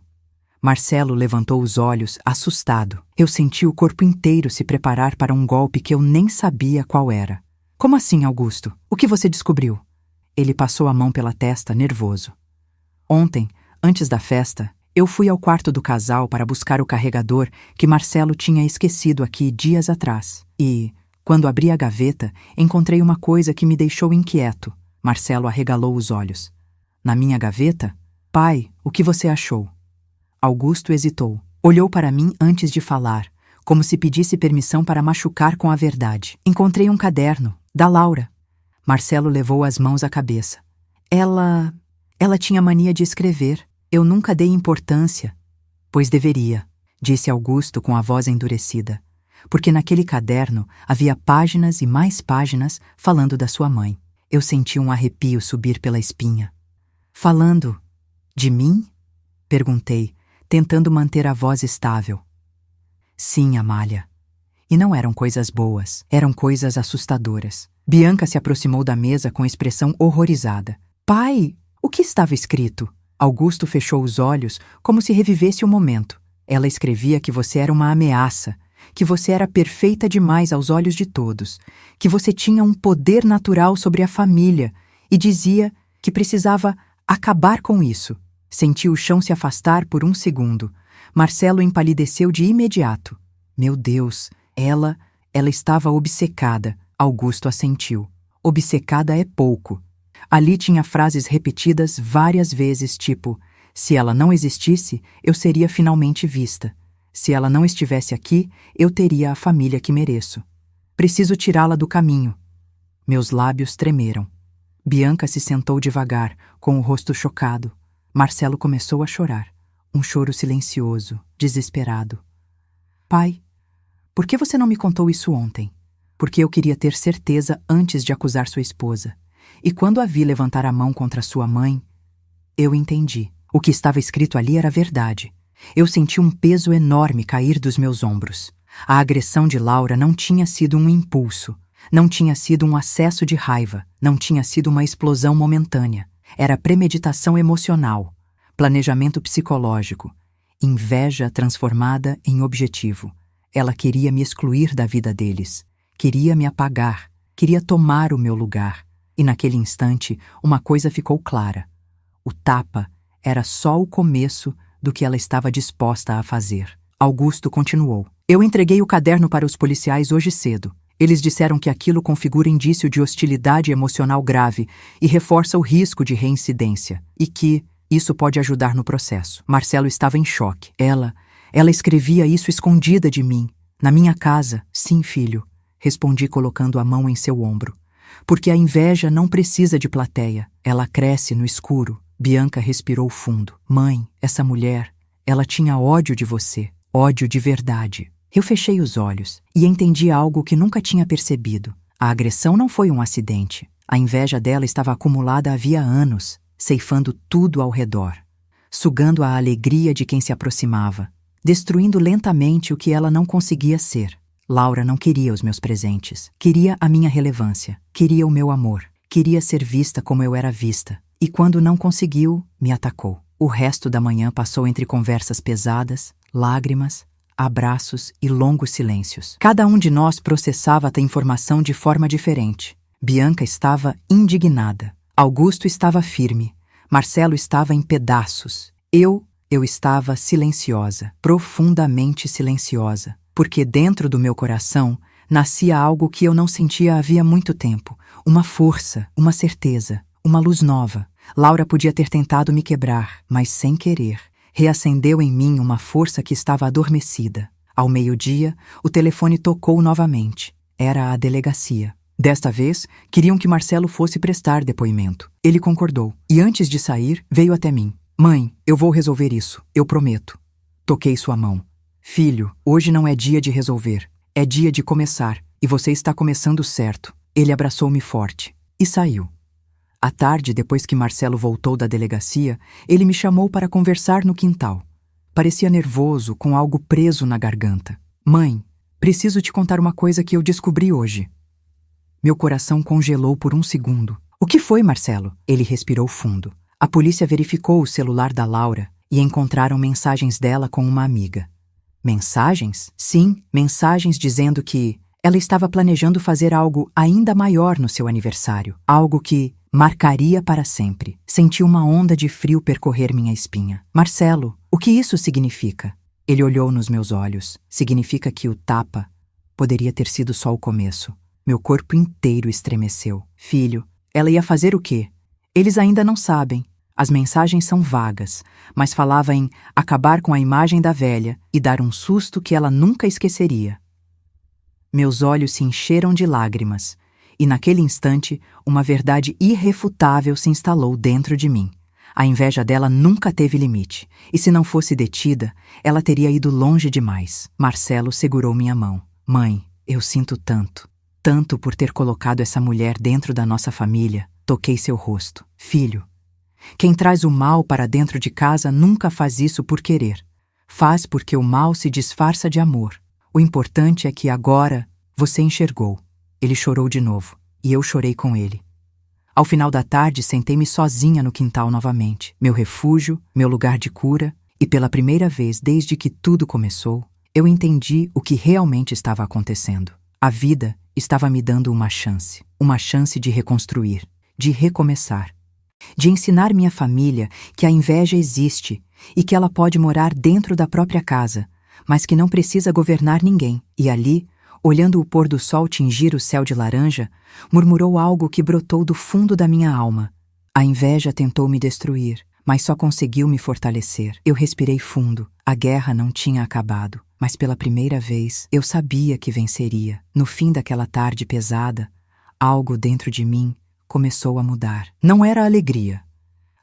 Marcelo levantou os olhos, assustado. Eu senti o corpo inteiro se preparar para um golpe que eu nem sabia qual era. Como assim, Augusto? O que você descobriu? Ele passou a mão pela testa, nervoso. Ontem, antes da festa, eu fui ao quarto do casal para buscar o carregador que Marcelo tinha esquecido aqui dias atrás. E, quando abri a gaveta, encontrei uma coisa que me deixou inquieto. Marcelo arregalou os olhos. Na minha gaveta? Pai, o que você achou? Augusto hesitou. Olhou para mim antes de falar, como se pedisse permissão para machucar com a verdade. Encontrei um caderno, da Laura. Marcelo levou as mãos à cabeça. Ela tinha mania de escrever. Eu nunca dei importância. Pois deveria, disse Augusto com a voz endurecida. Porque naquele caderno havia páginas e mais páginas falando da sua mãe. Eu senti um arrepio subir pela espinha. Falando de mim? Perguntei, tentando manter a voz estável. Sim, Amália. E não eram coisas boas, eram coisas assustadoras. Bianca se aproximou da mesa com expressão horrorizada. Pai, o que estava escrito? Augusto fechou os olhos como se revivesse o momento. Ela escrevia que você era uma ameaça, que você era perfeita demais aos olhos de todos, que você tinha um poder natural sobre a família e dizia que precisava acabar com isso. Senti o chão se afastar por um segundo. Marcelo empalideceu de imediato. Meu Deus, ela estava obcecada. Augusto assentiu. Obcecada é pouco. Ali tinha frases repetidas várias vezes, tipo: se ela não existisse, eu seria finalmente vista. Se ela não estivesse aqui, eu teria a família que mereço. Preciso tirá-la do caminho. Meus lábios tremeram. Bianca se sentou devagar, com o rosto chocado. Marcelo começou a chorar. Um choro silencioso, desesperado. Pai, por que você não me contou isso ontem? Porque eu queria ter certeza antes de acusar sua esposa. E quando a vi levantar a mão contra sua mãe, eu entendi. O que estava escrito ali era verdade. Eu senti um peso enorme cair dos meus ombros. A agressão de Laura não tinha sido um impulso, não tinha sido um acesso de raiva, não tinha sido uma explosão momentânea. Era premeditação emocional, planejamento psicológico, inveja transformada em objetivo. Ela queria me excluir da vida deles, queria me apagar, queria tomar o meu lugar. E naquele instante, uma coisa ficou clara. O tapa era só o começo do que ela estava disposta a fazer. Augusto continuou. Eu entreguei o caderno para os policiais hoje cedo. Eles disseram que aquilo configura indício de hostilidade emocional grave e reforça o risco de reincidência, e que isso pode ajudar no processo. Marcelo estava em choque. Ela escrevia isso escondida de mim, na minha casa. Sim, filho, respondi colocando a mão em seu ombro. Porque a inveja não precisa de plateia, ela cresce no escuro. Bianca respirou fundo. Mãe, essa mulher, ela tinha ódio de você, ódio de verdade. Eu fechei os olhos e entendi algo que nunca tinha percebido. A agressão não foi um acidente. A inveja dela estava acumulada havia anos, ceifando tudo ao redor, sugando a alegria de quem se aproximava, destruindo lentamente o que ela não conseguia ser. Laura não queria os meus presentes, queria a minha relevância, queria o meu amor, queria ser vista como eu era vista. E quando não conseguiu, me atacou. O resto da manhã passou entre conversas pesadas, lágrimas, abraços e longos silêncios. Cada um de nós processava a informação de forma diferente. Bianca estava indignada. Augusto estava firme. Marcelo estava em pedaços. Eu estava silenciosa, profundamente silenciosa, porque dentro do meu coração nascia algo que eu não sentia havia muito tempo. Uma força, uma certeza, uma luz nova. Laura podia ter tentado me quebrar, mas sem querer. Reacendeu em mim uma força que estava adormecida. Ao meio-dia, o telefone tocou novamente. Era a delegacia. Desta vez, queriam que Marcelo fosse prestar depoimento. Ele concordou, e antes de sair, veio até mim. Mãe, eu vou resolver isso, eu prometo. Toquei sua mão. Filho, hoje não é dia de resolver, é dia de começar, e você está começando certo. Ele abraçou-me forte e saiu. À tarde, depois que Marcelo voltou da delegacia, ele me chamou para conversar no quintal. Parecia nervoso, com algo preso na garganta. Mãe, preciso te contar uma coisa que eu descobri hoje. Meu coração congelou por um segundo. O que foi, Marcelo? Ele respirou fundo. A polícia verificou o celular da Laura e encontraram mensagens dela com uma amiga. Mensagens? Sim, mensagens dizendo que ela estava planejando fazer algo ainda maior no seu aniversário. Algo que marcaria para sempre. Senti uma onda de frio percorrer minha espinha. Marcelo, o que isso significa? Ele olhou nos meus olhos. Significa que o tapa poderia ter sido só o começo. Meu corpo inteiro estremeceu. Filho, ela ia fazer o quê? Eles ainda não sabem. As mensagens são vagas, mas falava em acabar com a imagem da velha e dar um susto que ela nunca esqueceria. Meus olhos se encheram de lágrimas. E naquele instante, uma verdade irrefutável se instalou dentro de mim. A inveja dela nunca teve limite, e se não fosse detida, ela teria ido longe demais. Marcelo segurou minha mão. Mãe, eu sinto tanto, tanto por ter colocado essa mulher dentro da nossa família. Toquei seu rosto. Filho, quem traz o mal para dentro de casa nunca faz isso por querer. Faz porque o mal se disfarça de amor. O importante é que agora você enxergou. Ele chorou de novo, e eu chorei com ele. Ao final da tarde, sentei-me sozinha no quintal novamente, meu refúgio, meu lugar de cura, e pela primeira vez desde que tudo começou, eu entendi o que realmente estava acontecendo. A vida estava me dando uma chance de reconstruir, de recomeçar, de ensinar minha família que a inveja existe e que ela pode morar dentro da própria casa, mas que não precisa governar ninguém. E ali, olhando o pôr do sol tingir o céu de laranja, murmurou algo que brotou do fundo da minha alma. A inveja tentou me destruir, mas só conseguiu me fortalecer. Eu respirei fundo. A guerra não tinha acabado, mas pela primeira vez eu sabia que venceria. No fim daquela tarde pesada, algo dentro de mim começou a mudar. Não era alegria.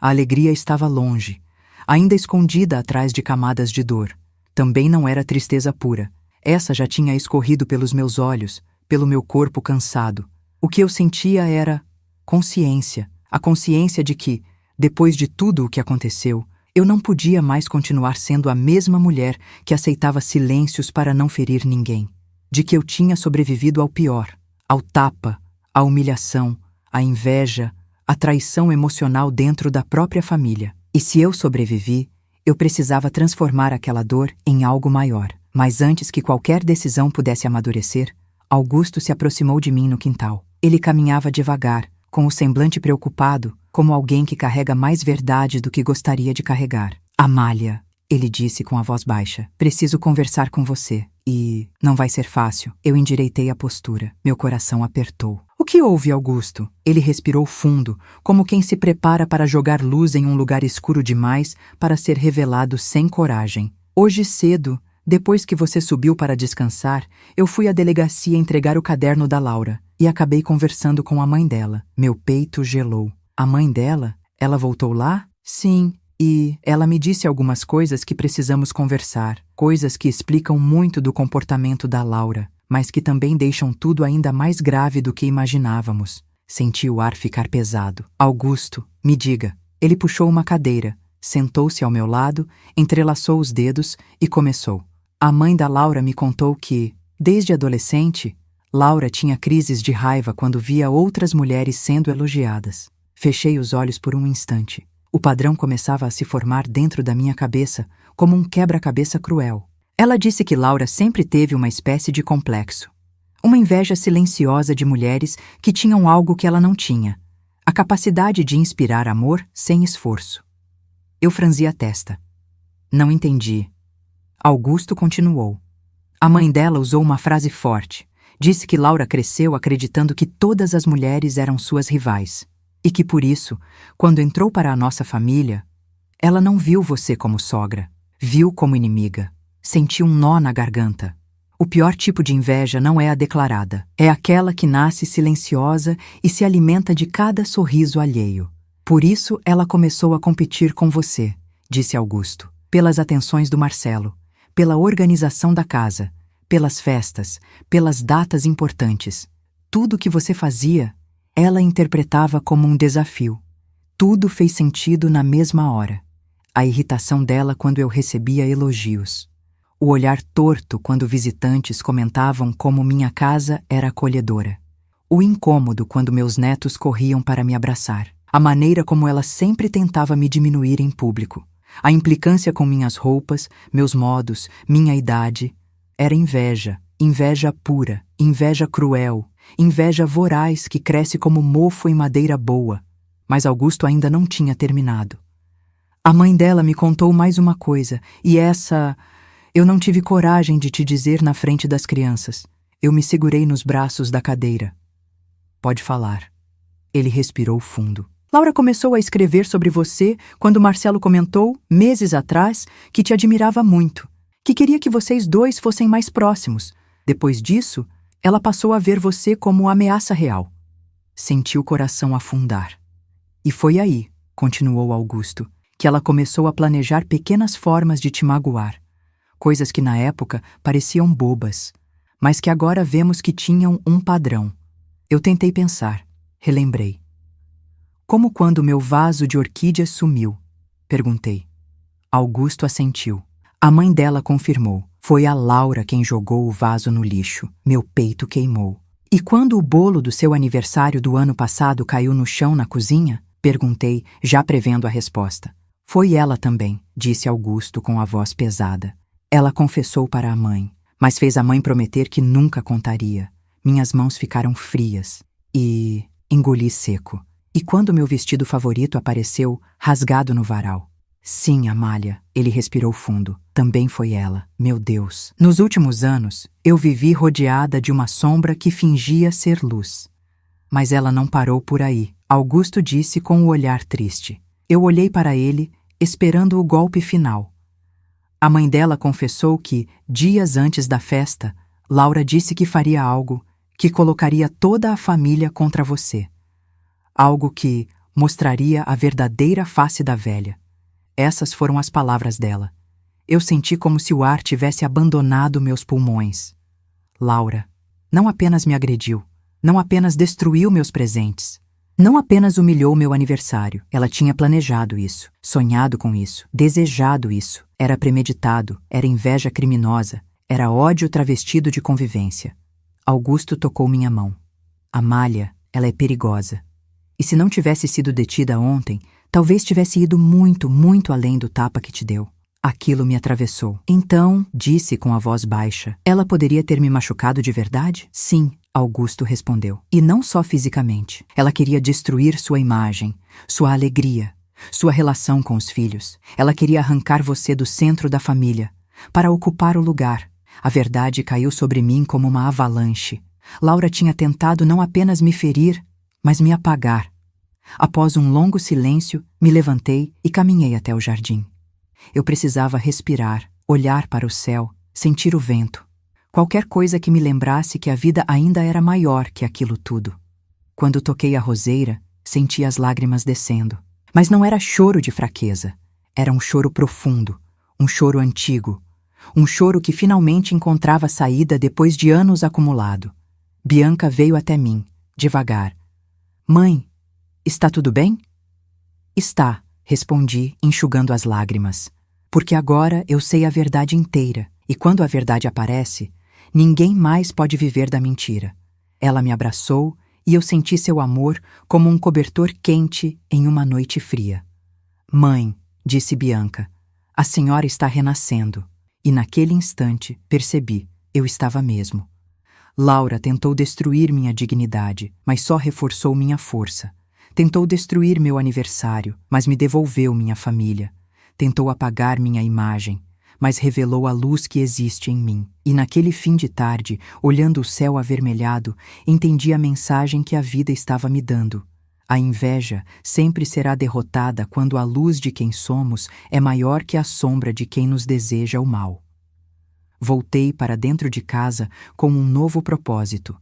A alegria estava longe, ainda escondida atrás de camadas de dor. Também não era tristeza pura. Essa já tinha escorrido pelos meus olhos, pelo meu corpo cansado. O que eu sentia era consciência. A consciência de que, depois de tudo o que aconteceu, eu não podia mais continuar sendo a mesma mulher que aceitava silêncios para não ferir ninguém. De que eu tinha sobrevivido ao pior, ao tapa, à humilhação, à inveja, à traição emocional dentro da própria família. E se eu sobrevivi, eu precisava transformar aquela dor em algo maior. Mas antes que qualquer decisão pudesse amadurecer, Augusto se aproximou de mim no quintal. Ele caminhava devagar, com o semblante preocupado, como alguém que carrega mais verdade do que gostaria de carregar. Amália, ele disse com a voz baixa, preciso conversar com você. E não vai ser fácil. Eu endireitei a postura. Meu coração apertou. O que houve, Augusto? Ele respirou fundo, como quem se prepara para jogar luz em um lugar escuro demais para ser revelado sem coragem. Hoje cedo, depois que você subiu para descansar, eu fui à delegacia entregar o caderno da Laura e acabei conversando com a mãe dela. Meu peito gelou. A mãe dela? Ela voltou lá? Sim. E ela me disse algumas coisas que precisamos conversar, coisas que explicam muito do comportamento da Laura, mas que também deixam tudo ainda mais grave do que imaginávamos. Senti o ar ficar pesado. Augusto, me diga. Ele puxou uma cadeira, sentou-se ao meu lado, entrelaçou os dedos e começou. A mãe da Laura me contou que, desde adolescente, Laura tinha crises de raiva quando via outras mulheres sendo elogiadas. Fechei os olhos por um instante. O padrão começava a se formar dentro da minha cabeça, como um quebra-cabeça cruel. Ela disse que Laura sempre teve uma espécie de complexo. Uma inveja silenciosa de mulheres que tinham algo que ela não tinha. A capacidade de inspirar amor sem esforço. Eu franzi a testa. Não entendi. Augusto continuou. A mãe dela usou uma frase forte. Disse que Laura cresceu acreditando que todas as mulheres eram suas rivais. E que por isso, quando entrou para a nossa família, ela não viu você como sogra, viu como inimiga. Sentiu um nó na garganta. O pior tipo de inveja não é a declarada, é aquela que nasce silenciosa e se alimenta de cada sorriso alheio. Por isso ela começou a competir com você, disse Augusto, pelas atenções do Marcelo, pela organização da casa, pelas festas, pelas datas importantes. Tudo que você fazia, ela interpretava como um desafio. Tudo fez sentido na mesma hora. A irritação dela quando eu recebia elogios. O olhar torto quando visitantes comentavam como minha casa era acolhedora. O incômodo quando meus netos corriam para me abraçar. A maneira como ela sempre tentava me diminuir em público. A implicância com minhas roupas, meus modos, minha idade. Era inveja, inveja pura, inveja cruel. Inveja voraz que cresce como mofo em madeira boa. Mas Augusto ainda não tinha terminado. A mãe dela me contou mais uma coisa, e essa eu não tive coragem de te dizer na frente das crianças. Eu me segurei nos braços da cadeira. Pode falar. Ele respirou fundo. Laura começou a escrever sobre você quando Marcelo comentou, meses atrás, que te admirava muito, que queria que vocês dois fossem mais próximos. Depois disso, ela passou a ver você como ameaça real. Senti o coração afundar. E foi aí, continuou Augusto, que ela começou a planejar pequenas formas de te magoar. Coisas que na época pareciam bobas, mas que agora vemos que tinham um padrão. Eu tentei pensar, relembrei. Como quando meu vaso de orquídeas sumiu? Perguntei. Augusto assentiu. A mãe dela confirmou. Foi a Laura quem jogou o vaso no lixo. Meu peito queimou. E quando o bolo do seu aniversário do ano passado caiu no chão na cozinha? Perguntei, já prevendo a resposta. Foi ela também, disse Augusto com a voz pesada. Ela confessou para a mãe, mas fez a mãe prometer que nunca contaria. Minhas mãos ficaram frias e engoli seco. E quando meu vestido favorito apareceu, rasgado no varal? Sim, Amália, ele respirou fundo. Também foi ela. Meu Deus. Nos últimos anos, eu vivi rodeada de uma sombra que fingia ser luz. Mas ela não parou por aí. Augusto disse com o olhar triste. Eu olhei para ele, esperando o golpe final. A mãe dela confessou que, dias antes da festa, Laura disse que faria algo, que colocaria toda a família contra você. algo que mostraria a verdadeira face da velha. Essas foram as palavras dela. Eu senti como se o ar tivesse abandonado meus pulmões. Laura não apenas me agrediu, não apenas destruiu meus presentes, não apenas humilhou meu aniversário. Ela tinha planejado isso, sonhado com isso, desejado isso. Era premeditado, era inveja criminosa, era ódio travestido de convivência. Augusto tocou minha mão. Amália, ela é perigosa. E se não tivesse sido detida ontem, talvez tivesse ido muito, muito além do tapa que te deu. Aquilo me atravessou. Então, disse com a voz baixa, ela poderia ter me machucado de verdade? Sim, Augusto respondeu. E não só fisicamente. Ela queria destruir sua imagem, sua alegria, sua relação com os filhos. Ela queria arrancar você do centro da família, para ocupar o lugar. A verdade caiu sobre mim como uma avalanche. Laura tinha tentado não apenas me ferir, mas me apagar. Após um longo silêncio, me levantei e caminhei até o jardim. Eu precisava respirar, olhar para o céu, sentir o vento. Qualquer coisa que me lembrasse que a vida ainda era maior que aquilo tudo. Quando toquei a roseira, senti as lágrimas descendo. Mas não era choro de fraqueza. Era um choro profundo, um choro antigo. Um choro que finalmente encontrava saída depois de anos acumulado. Bianca veio até mim, devagar. Mãe, está tudo bem? Está, respondi, enxugando as lágrimas. Porque agora eu sei a verdade inteira, e quando a verdade aparece, ninguém mais pode viver da mentira. Ela me abraçou e eu senti seu amor como um cobertor quente em uma noite fria. Mãe, disse Bianca, a senhora está renascendo. E naquele instante percebi, eu estava mesmo. Laura tentou destruir minha dignidade, mas só reforçou minha força. Tentou destruir meu aniversário, mas me devolveu minha família. Tentou apagar minha imagem, mas revelou a luz que existe em mim. E naquele fim de tarde, olhando o céu avermelhado, entendi a mensagem que a vida estava me dando. A inveja sempre será derrotada quando a luz de quem somos é maior que a sombra de quem nos deseja o mal. Voltei para dentro de casa com um novo propósito.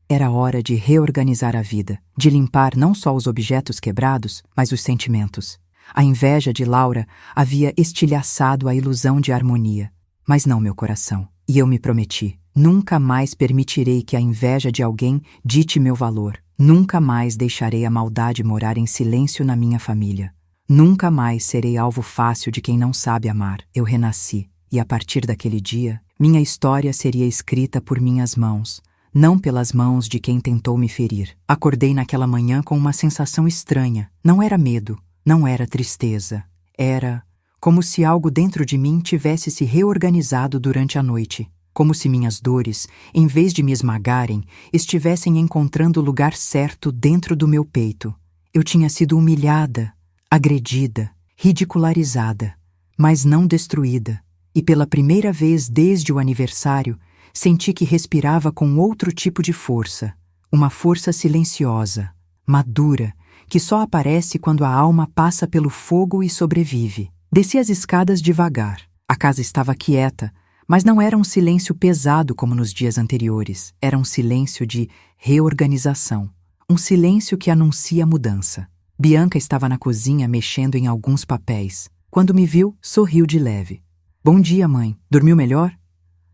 Era hora de reorganizar a vida, de limpar não só os objetos quebrados, mas os sentimentos. A inveja de Laura havia estilhaçado a ilusão de harmonia, mas não meu coração. E eu me prometi, nunca mais permitirei que a inveja de alguém dite meu valor. Nunca mais deixarei a maldade morar em silêncio na minha família. Nunca mais serei alvo fácil de quem não sabe amar. Eu renasci, e a partir daquele dia, minha história seria escrita por minhas mãos, não pelas mãos de quem tentou me ferir. Acordei naquela manhã com uma sensação estranha. Não era medo, não era tristeza. Era como se algo dentro de mim tivesse se reorganizado durante a noite. Como se minhas dores, em vez de me esmagarem, estivessem encontrando o lugar certo dentro do meu peito. Eu tinha sido humilhada, agredida, ridicularizada, mas não destruída. E pela primeira vez desde o aniversário, senti que respirava com outro tipo de força. Uma força silenciosa, madura, que só aparece quando a alma passa pelo fogo e sobrevive. Desci as escadas devagar. A casa estava quieta, mas não era um silêncio pesado como nos dias anteriores. Era um silêncio de reorganização. Um silêncio que anuncia mudança. Bianca estava na cozinha mexendo em alguns papéis. Quando me viu, sorriu de leve. Bom dia, mãe. Dormiu melhor?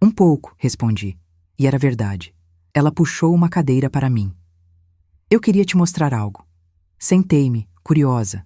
Um pouco, respondi. E era verdade. Ela puxou uma cadeira para mim. Eu queria te mostrar algo. Sentei-me, curiosa.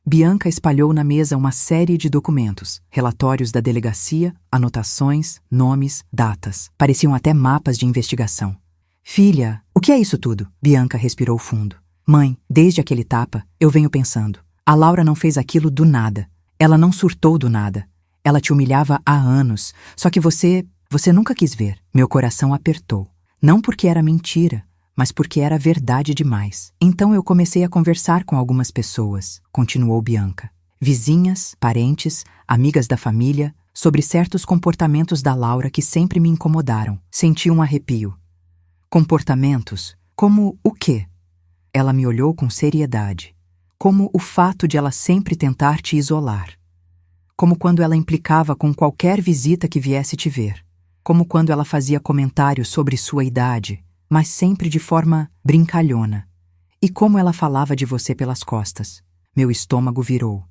Bianca espalhou na mesa uma série de documentos, relatórios da delegacia, anotações, nomes, datas. Pareciam até mapas de investigação. Filha, o que é isso tudo? Bianca respirou fundo. Mãe, desde aquele tapa, eu venho pensando. A Laura não fez aquilo do nada. Ela não surtou do nada. Ela te humilhava há anos, só que você nunca quis ver. Meu coração apertou. Não porque era mentira, mas porque era verdade demais. Então eu comecei a conversar com algumas pessoas, continuou Bianca. Vizinhas, parentes, amigas da família, sobre certos comportamentos da Laura que sempre me incomodaram. Senti um arrepio. Comportamentos? Como o quê? Ela me olhou com seriedade. Como o fato de ela sempre tentar te isolar. Como quando ela implicava com qualquer visita que viesse te ver. Como quando ela fazia comentários sobre sua idade, mas sempre de forma brincalhona. E como ela falava de você pelas costas. Meu estômago virou.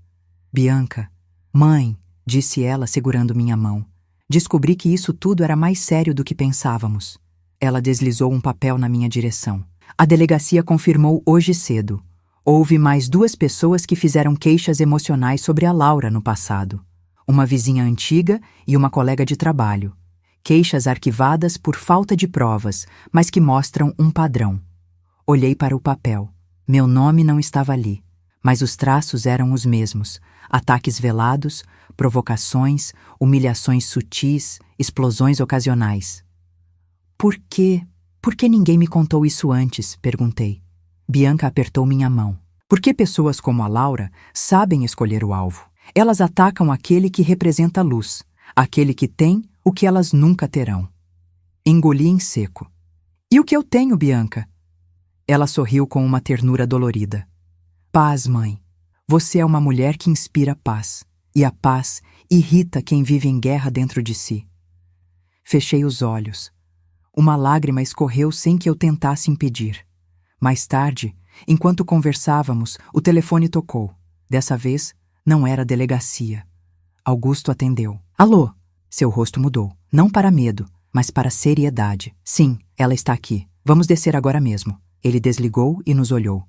Bianca, mãe, disse ela segurando minha mão. Descobri que isso tudo era mais sério do que pensávamos. Ela deslizou um papel na minha direção. A delegacia confirmou hoje cedo. Houve mais 2 pessoas que fizeram queixas emocionais sobre a Laura no passado. Uma vizinha antiga e uma colega de trabalho. Queixas arquivadas por falta de provas, mas que mostram um padrão. Olhei para o papel. Meu nome não estava ali, mas os traços eram os mesmos. Ataques velados, provocações, humilhações sutis, explosões ocasionais. Por quê? Por que ninguém me contou isso antes? Perguntei. Bianca apertou minha mão. Porque pessoas como a Laura sabem escolher o alvo. Elas atacam aquele que representa a luz, aquele que tem o que elas nunca terão. Engoli em seco. E o que eu tenho, Bianca? Ela sorriu com uma ternura dolorida. Paz, mãe. Você é uma mulher que inspira paz. E a paz irrita quem vive em guerra dentro de si. Fechei os olhos. Uma lágrima escorreu sem que eu tentasse impedir. Mais tarde, enquanto conversávamos, o telefone tocou. Dessa vez, não era a delegacia. Augusto atendeu. Alô? Seu rosto mudou. Não para medo, mas para seriedade. Sim, ela está aqui. Vamos descer agora mesmo. Ele desligou e nos olhou.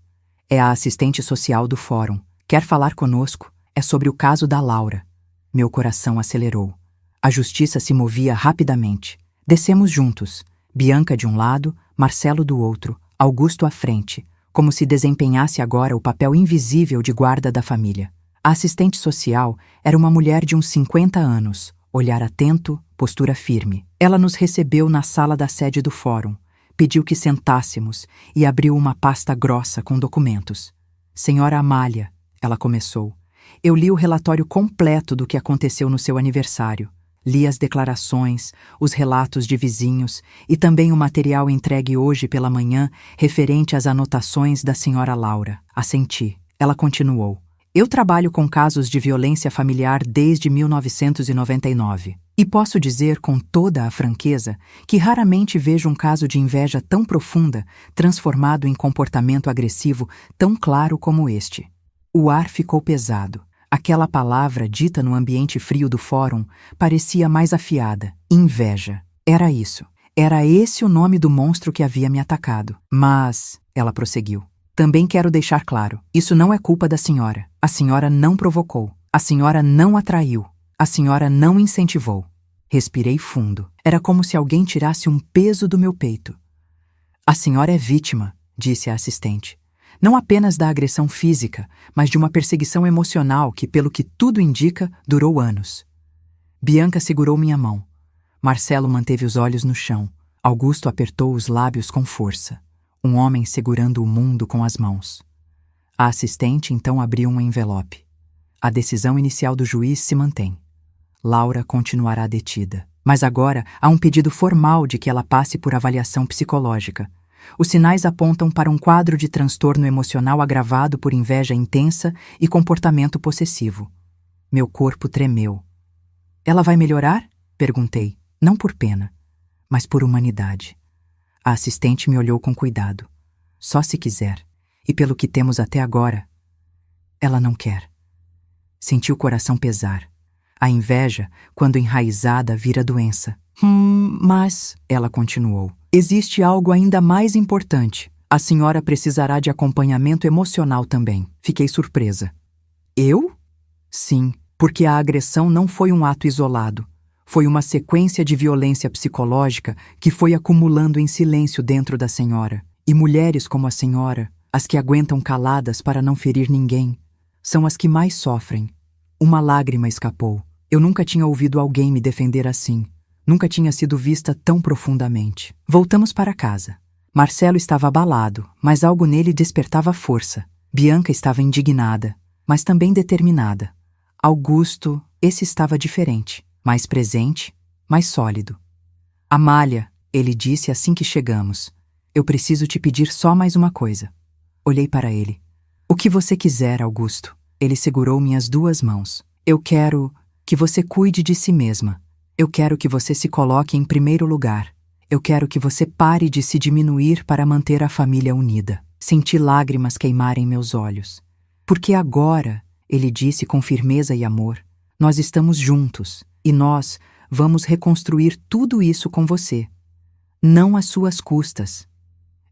É a assistente social do fórum. Quer falar conosco? É sobre o caso da Laura. Meu coração acelerou. A justiça se movia rapidamente. Descemos juntos. Bianca de um lado, Marcelo do outro, Augusto à frente, como se desempenhasse agora o papel invisível de guarda da família. A assistente social era uma mulher de uns 50 anos, olhar atento, postura firme. Ela nos recebeu na sala da sede do fórum, pediu que sentássemos e abriu uma pasta grossa com documentos. Senhora Amália, ela começou. Eu li o relatório completo do que aconteceu no seu aniversário. Li as declarações, os relatos de vizinhos e também o material entregue hoje pela manhã referente às anotações da senhora Laura. Assenti. Ela continuou. Eu trabalho com casos de violência familiar desde 1999. E posso dizer com toda a franqueza que raramente vejo um caso de inveja tão profunda transformado em comportamento agressivo tão claro como este. O ar ficou pesado. Aquela palavra dita no ambiente frio do fórum parecia mais afiada. Inveja. Era isso. Era esse o nome do monstro que havia me atacado. Mas, ela prosseguiu, também quero deixar claro, isso não é culpa da senhora. A senhora não provocou. A senhora não atraiu. A senhora não incentivou. Respirei fundo. Era como se alguém tirasse um peso do meu peito. A senhora é vítima, disse a assistente. Não apenas da agressão física, mas de uma perseguição emocional que, pelo que tudo indica, durou anos. Bianca segurou minha mão. Marcelo manteve os olhos no chão. Augusto apertou os lábios com força. Um homem segurando o mundo com as mãos. A assistente então abriu um envelope. A decisão inicial do juiz se mantém. Laura continuará detida. Mas agora há um pedido formal de que ela passe por avaliação psicológica. Os sinais apontam para um quadro de transtorno emocional agravado por inveja intensa e comportamento possessivo. Meu corpo tremeu. Ela vai melhorar? Perguntei, não por pena, mas por humanidade. A assistente me olhou com cuidado. Só se quiser. E pelo que temos até agora, ela não quer. Senti o coração pesar. A inveja, quando enraizada, vira doença. Mas, ela continuou, existe algo ainda mais importante. A senhora precisará de acompanhamento emocional também. Fiquei surpresa. Eu? Sim, porque a agressão não foi um ato isolado. Foi uma sequência de violência psicológica que foi acumulando em silêncio dentro da senhora. E mulheres como a senhora, as que aguentam caladas para não ferir ninguém, são as que mais sofrem. Uma lágrima escapou. Eu nunca tinha ouvido alguém me defender assim. Nunca tinha sido vista tão profundamente. Voltamos para casa. Marcelo estava abalado, mas algo nele despertava força. Bianca estava indignada, mas também determinada. Augusto, esse estava diferente, mais presente, mais sólido. Amália, ele disse assim que chegamos, eu preciso te pedir só mais uma coisa. Olhei para ele. O que você quiser, Augusto. Ele segurou minhas 2 mãos. Eu quero que você cuide de si mesma. Eu quero que você se coloque em primeiro lugar. Eu quero que você pare de se diminuir para manter a família unida. Senti lágrimas queimarem meus olhos. Porque agora, ele disse com firmeza e amor, nós estamos juntos e nós vamos reconstruir tudo isso com você. Não às suas custas.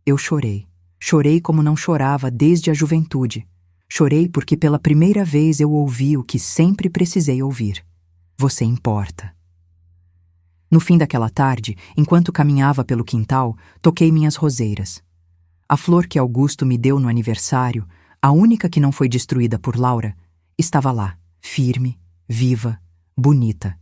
Eu chorei. Chorei como não chorava desde a juventude. Chorei porque pela primeira vez eu ouvi o que sempre precisei ouvir. Você importa. No fim daquela tarde, enquanto caminhava pelo quintal, toquei minhas roseiras. A flor que Augusto me deu no aniversário, a única que não foi destruída por Laura, estava lá, firme, viva, bonita.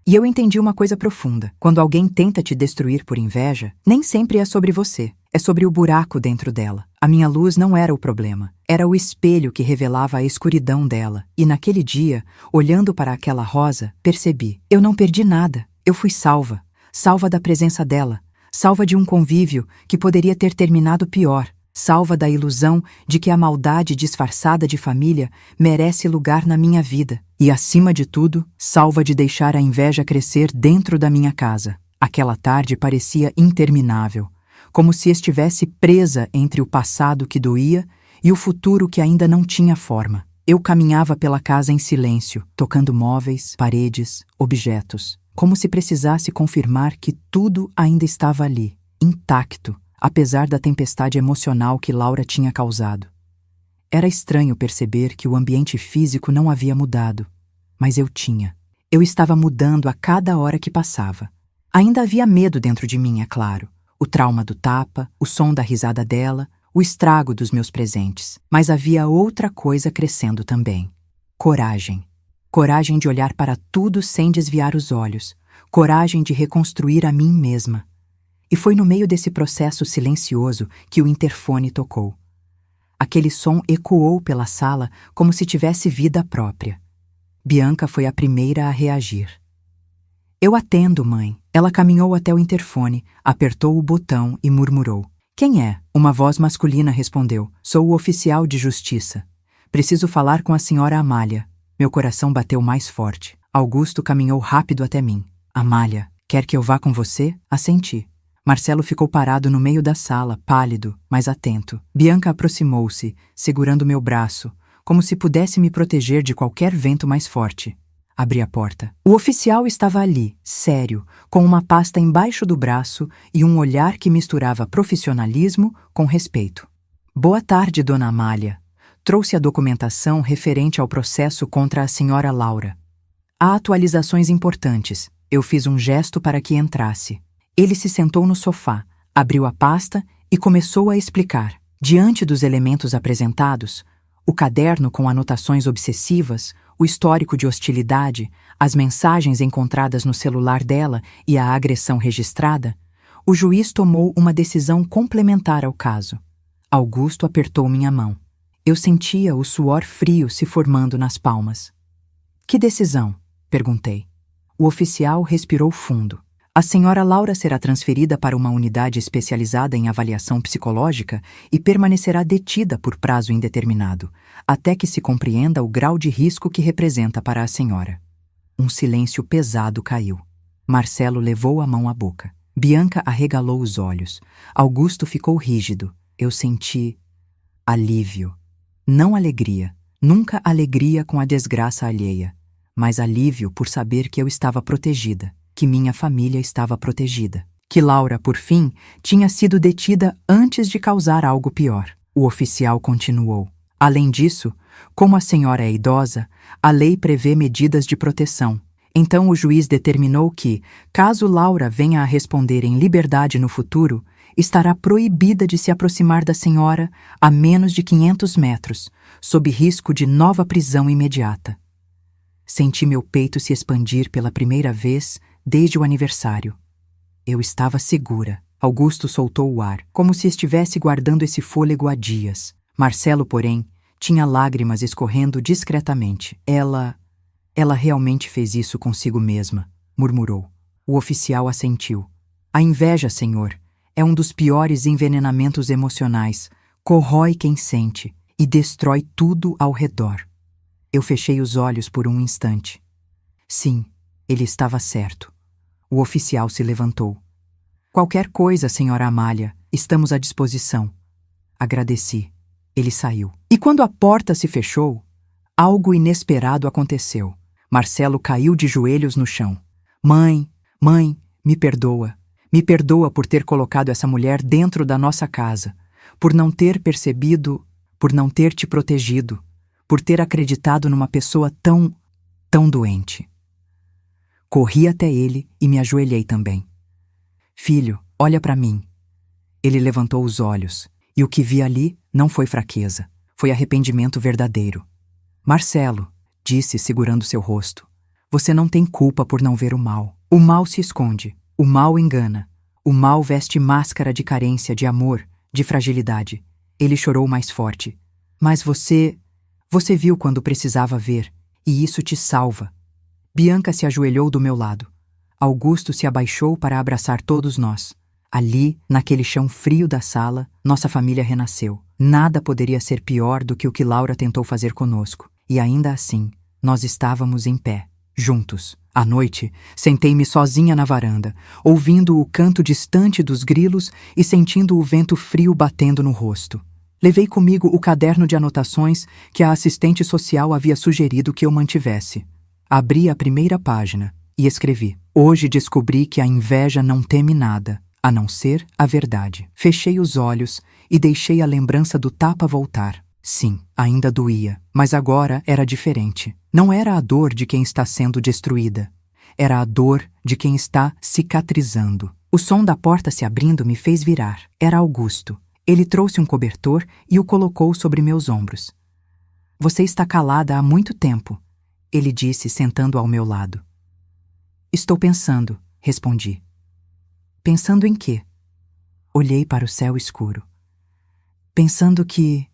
E eu entendi uma coisa profunda. Quando alguém tenta te destruir por inveja, nem sempre é sobre você. É sobre o buraco dentro dela. A minha luz não era o problema. Era o espelho que revelava a escuridão dela. E naquele dia, olhando para aquela rosa, percebi. Eu não perdi nada. Eu fui salva. Salva da presença dela. Salva de um convívio que poderia ter terminado pior. Salva da ilusão de que a maldade disfarçada de família merece lugar na minha vida. E, acima de tudo, salva de deixar a inveja crescer dentro da minha casa. Aquela tarde parecia interminável, como se estivesse presa entre o passado que doía e o futuro que ainda não tinha forma. Eu caminhava pela casa em silêncio, tocando móveis, paredes, objetos, como se precisasse confirmar que tudo ainda estava ali, intacto, apesar da tempestade emocional que Laura tinha causado. Era estranho perceber que o ambiente físico não havia mudado, mas eu tinha. Eu estava mudando a cada hora que passava. Ainda havia medo dentro de mim, é claro. O trauma do tapa, o som da risada dela, o estrago dos meus presentes. Mas havia outra coisa crescendo também. Coragem. Coragem de olhar para tudo sem desviar os olhos. Coragem de reconstruir a mim mesma. E foi no meio desse processo silencioso que o interfone tocou. Aquele som ecoou pela sala como se tivesse vida própria. Bianca foi a primeira a reagir. Eu atendo, mãe. Ela caminhou até o interfone, apertou o botão e murmurou. Quem é? Uma voz masculina respondeu. Sou o oficial de justiça. Preciso falar com a senhora Amália. Meu coração bateu mais forte. Augusto caminhou rápido até mim. Amália, quer que eu vá com você? Assenti. Marcelo ficou parado no meio da sala, pálido, mas atento. Bianca aproximou-se, segurando meu braço, como se pudesse me proteger de qualquer vento mais forte. Abri a porta. O oficial estava ali, sério, com uma pasta embaixo do braço e um olhar que misturava profissionalismo com respeito. Boa tarde, dona Amália. Trouxe a documentação referente ao processo contra a senhora Laura. Há atualizações importantes. Eu fiz um gesto para que entrasse. Ele se sentou no sofá, abriu a pasta e começou a explicar. Diante dos elementos apresentados, o caderno com anotações obsessivas, o histórico de hostilidade, as mensagens encontradas no celular dela e a agressão registrada, o juiz tomou uma decisão complementar ao caso. Augusto apertou minha mão. Eu sentia o suor frio se formando nas palmas. Que decisão? Perguntei. O oficial respirou fundo. A senhora Laura será transferida para uma unidade especializada em avaliação psicológica e permanecerá detida por prazo indeterminado, até que se compreenda o grau de risco que representa para a senhora. Um silêncio pesado caiu. Marcelo levou a mão à boca. Bianca arregalou os olhos. Augusto ficou rígido. Eu senti alívio. Não alegria. Nunca alegria com a desgraça alheia, mas alívio por saber que eu estava protegida. Que minha família estava protegida. Que Laura, por fim, tinha sido detida antes de causar algo pior. O oficial continuou. Além disso, como a senhora é idosa, a lei prevê medidas de proteção. Então o juiz determinou que, caso Laura venha a responder em liberdade no futuro, estará proibida de se aproximar da senhora a menos de 500 metros, sob risco de nova prisão imediata. Senti meu peito se expandir pela primeira vez desde o aniversário. Eu estava segura. Augusto soltou o ar, como se estivesse guardando esse fôlego há dias. Marcelo, porém, tinha lágrimas escorrendo discretamente. Ela realmente fez isso consigo mesma, murmurou. O oficial assentiu. A inveja, senhor, é um dos piores envenenamentos emocionais. Corrói quem sente e destrói tudo ao redor. Eu fechei os olhos por um instante. Sim, ele estava certo. O oficial se levantou. Qualquer coisa, senhora Amália, estamos à disposição. Agradeci. Ele saiu. E quando a porta se fechou, algo inesperado aconteceu. Marcelo caiu de joelhos no chão. Mãe, mãe, me perdoa. Me perdoa por ter colocado essa mulher dentro da nossa casa, por não ter percebido, por não ter te protegido, por ter acreditado numa pessoa tão doente. Corri até ele e me ajoelhei também. Filho, olha para mim. Ele levantou os olhos, e o que vi ali não foi fraqueza, foi arrependimento verdadeiro. Marcelo, disse segurando seu rosto, você não tem culpa por não ver o mal. O mal se esconde, o mal engana, o mal veste máscara de carência, de amor, de fragilidade. Ele chorou mais forte. Mas você viu quando precisava ver, e isso te salva. Bianca se ajoelhou do meu lado. Augusto se abaixou para abraçar todos nós. Ali, naquele chão frio da sala, nossa família renasceu. Nada poderia ser pior do que o que Laura tentou fazer conosco. E ainda assim, nós estávamos em pé, juntos. À noite, sentei-me sozinha na varanda, ouvindo o canto distante dos grilos e sentindo o vento frio batendo no rosto. Levei comigo o caderno de anotações que a assistente social havia sugerido que eu mantivesse. Abri a primeira página e escrevi: hoje descobri que a inveja não teme nada, a não ser a verdade. Fechei os olhos e deixei a lembrança do tapa voltar. Sim, ainda doía, mas agora era diferente. Não era a dor de quem está sendo destruída. Era a dor de quem está cicatrizando. O som da porta se abrindo me fez virar. Era Augusto. Ele trouxe um cobertor e o colocou sobre meus ombros. Você está calada há muito tempo, ele disse, sentando ao meu lado. Estou pensando, respondi. Pensando em quê? Olhei para o céu escuro. Pensando que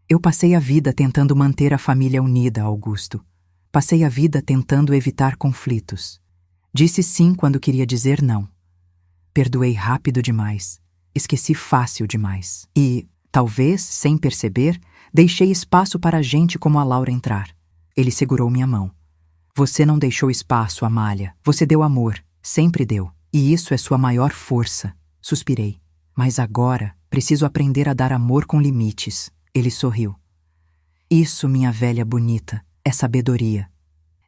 eu passei a vida tentando manter a família unida, Augusto. Passei a vida tentando evitar conflitos. Disse sim quando queria dizer não. Perdoei rápido demais. Esqueci fácil demais. E, talvez, sem perceber, deixei espaço para gente como a Laura entrar. Ele segurou minha mão. Você não deixou espaço, Amália. Você deu amor. Sempre deu. E isso é sua maior força. Suspirei. Mas agora preciso aprender a dar amor com limites. Ele sorriu. Isso, minha velha bonita, é sabedoria.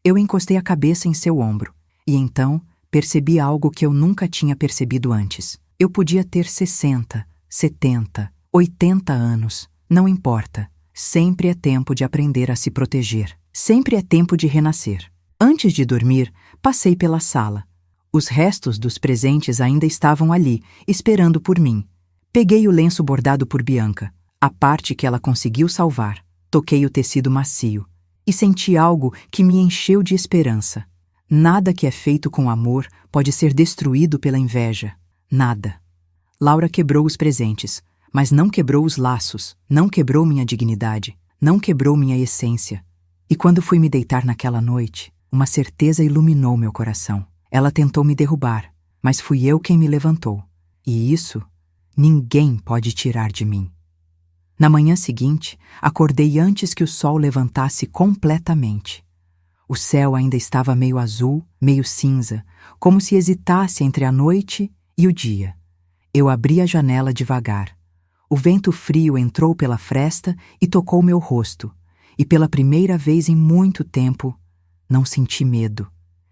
Eu encostei a cabeça em seu ombro. E então percebi algo que eu nunca tinha percebido antes. Eu podia ter 60, 70, 80 anos. Não importa. Sempre é tempo de aprender a se proteger. Sempre é tempo de renascer. Antes de dormir, passei pela sala. Os restos dos presentes ainda estavam ali, esperando por mim. Peguei o lenço bordado por Bianca, a parte que ela conseguiu salvar. Toquei o tecido macio e senti algo que me encheu de esperança. Nada que é feito com amor pode ser destruído pela inveja. Nada. Laura quebrou os presentes, mas não quebrou os laços, não quebrou minha dignidade, não quebrou minha essência. E quando fui me deitar naquela noite, uma certeza iluminou meu coração. Ela tentou me derrubar, mas fui eu quem me levantou. E isso ninguém pode tirar de mim. Na manhã seguinte, acordei antes que o sol levantasse completamente. O céu ainda estava meio azul, meio cinza, como se hesitasse entre a noite e o dia. Eu abri a janela devagar. O vento frio entrou pela fresta e tocou meu rosto. E pela primeira vez em muito tempo, não senti medo.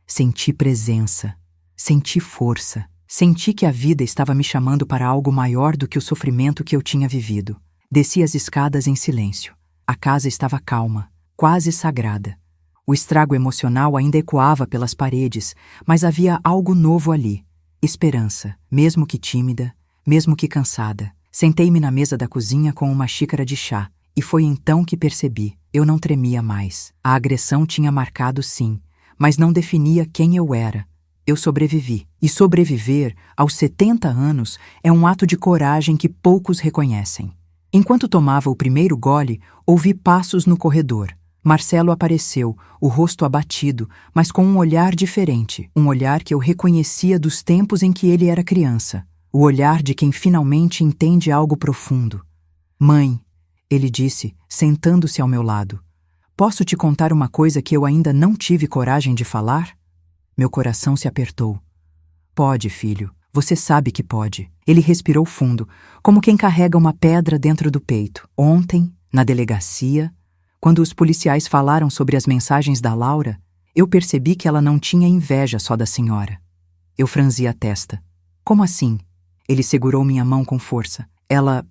Senti presença. Senti força. Senti que a vida estava me chamando para algo maior do que o sofrimento que eu tinha vivido. Desci as escadas em silêncio. A casa estava calma, quase sagrada. O estrago emocional ainda ecoava pelas paredes, mas havia algo novo ali. Esperança, mesmo que tímida, mesmo que cansada. Sentei-me na mesa da cozinha com uma xícara de chá, e foi então que percebi. Eu não tremia mais. A agressão tinha marcado sim, mas não definia quem eu era. Eu sobrevivi. E sobreviver, aos 70 anos, é um ato de coragem que poucos reconhecem. Enquanto tomava o primeiro gole, ouvi passos no corredor. Marcelo apareceu, o rosto abatido, mas com um olhar diferente. Um olhar que eu reconhecia dos tempos em que ele era criança. O olhar de quem finalmente entende algo profundo. Mãe, ele disse, sentando-se ao meu lado. Posso te contar uma coisa que eu ainda não tive coragem de falar? Meu coração se apertou. Pode, filho. Você sabe que pode. Ele respirou fundo, como quem carrega uma pedra dentro do peito. Ontem, na delegacia, quando os policiais falaram sobre as mensagens da Laura, eu percebi que ela não tinha inveja só da senhora. Eu franzi a testa. Como assim? Ele segurou minha mão com força. Ela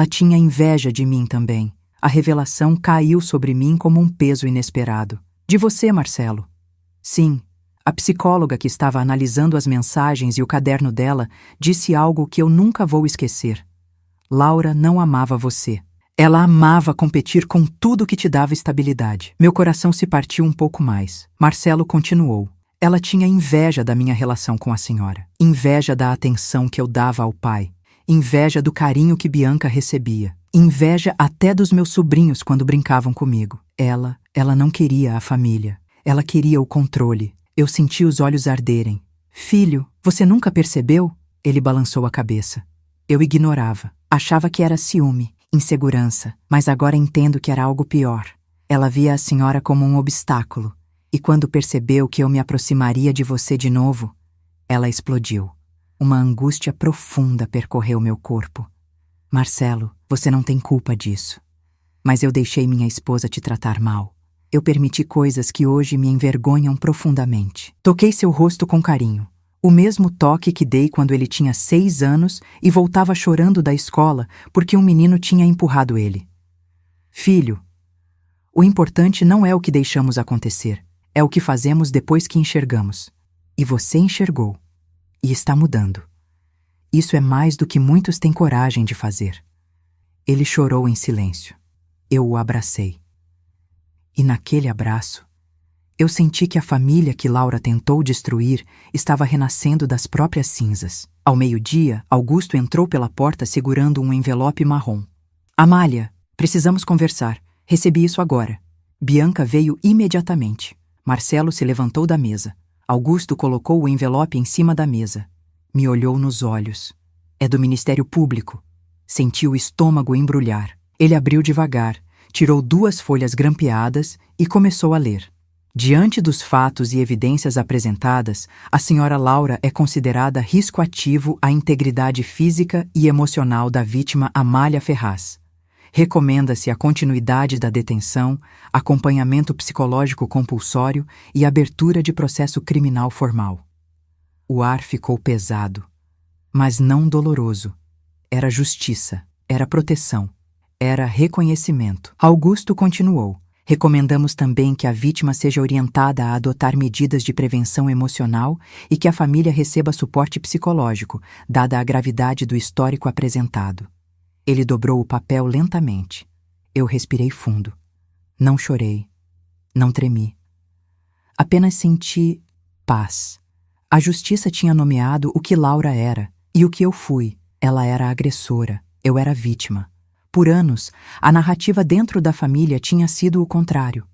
tinha inveja de mim também. A revelação caiu sobre mim como um peso inesperado. De você, Marcelo. Sim, a psicóloga que estava analisando as mensagens e o caderno dela disse algo que eu nunca vou esquecer. Laura não amava você. Ela amava competir com tudo que te dava estabilidade. Meu coração se partiu um pouco mais. Marcelo continuou. Ela tinha inveja da minha relação com a senhora. Inveja da atenção que eu dava ao pai. Inveja do carinho que Bianca recebia. Inveja até dos meus sobrinhos quando brincavam comigo. Ela não queria a família. Ela queria o controle. Eu senti os olhos arderem. Filho, você nunca percebeu? Ele balançou a cabeça. Eu ignorava. Achava que era ciúme, insegurança, mas agora entendo que era algo pior. Ela via a senhora como um obstáculo, e quando percebeu que eu me aproximaria de você de novo, ela explodiu. Uma angústia profunda percorreu meu corpo. Marcelo, você não tem culpa disso. Mas eu deixei minha esposa te tratar mal. Eu permiti coisas que hoje me envergonham profundamente. Toquei seu rosto com carinho. O mesmo toque que dei quando ele tinha 6 anos e voltava chorando da escola porque um menino tinha empurrado ele. Filho, o importante não é o que deixamos acontecer, é o que fazemos depois que enxergamos. E você enxergou. E está mudando. Isso é mais do que muitos têm coragem de fazer. Ele chorou em silêncio. Eu o abracei. E naquele abraço, eu senti que a família que Laura tentou destruir estava renascendo das próprias cinzas. Ao meio-dia, Augusto entrou pela porta segurando um envelope marrom. Amália, precisamos conversar. Recebi isso agora. Bianca veio imediatamente. Marcelo se levantou da mesa. Augusto colocou o envelope em cima da mesa. Me olhou nos olhos. É do Ministério Público. Senti o estômago embrulhar. Ele abriu devagar, tirou 2 folhas grampeadas e começou a ler. Diante dos fatos e evidências apresentadas, a senhora Laura é considerada risco ativo à integridade física e emocional da vítima Amália Ferraz. Recomenda-se a continuidade da detenção, acompanhamento psicológico compulsório e abertura de processo criminal formal. O ar ficou pesado, mas não doloroso. Era justiça, era proteção, era reconhecimento. Augusto continuou. Recomendamos também que a vítima seja orientada a adotar medidas de prevenção emocional e que a família receba suporte psicológico, dada a gravidade do histórico apresentado. Ele dobrou o papel lentamente. Eu respirei fundo. Não chorei. Não tremi. Apenas senti paz. A justiça tinha nomeado o que Laura era e o que eu fui. Ela era agressora. Eu era vítima. Por anos, a narrativa dentro da família tinha sido o contrário.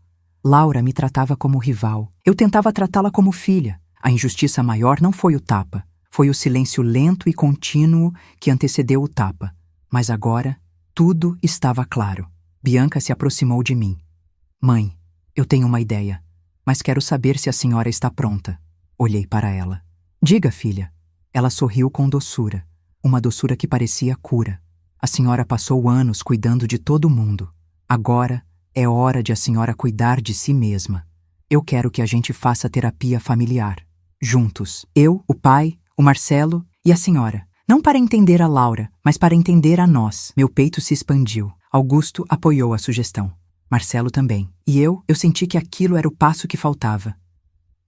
Laura me tratava como rival. Eu tentava tratá-la como filha. A injustiça maior não foi o tapa. Foi o silêncio lento e contínuo que antecedeu o tapa. Mas agora, tudo estava claro. Bianca se aproximou de mim. Mãe, eu tenho uma ideia, mas quero saber se a senhora está pronta. Olhei para ela. Diga, filha. Ela sorriu com doçura. Uma doçura que parecia cura. A senhora passou anos cuidando de todo mundo. Agora é hora de a senhora cuidar de si mesma. Eu quero que a gente faça terapia familiar. Juntos. Eu, o pai, o Marcelo e a senhora. Não para entender a Laura, mas para entender a nós. Meu peito se expandiu. Augusto apoiou a sugestão. Marcelo também. E eu senti que aquilo era o passo que faltava.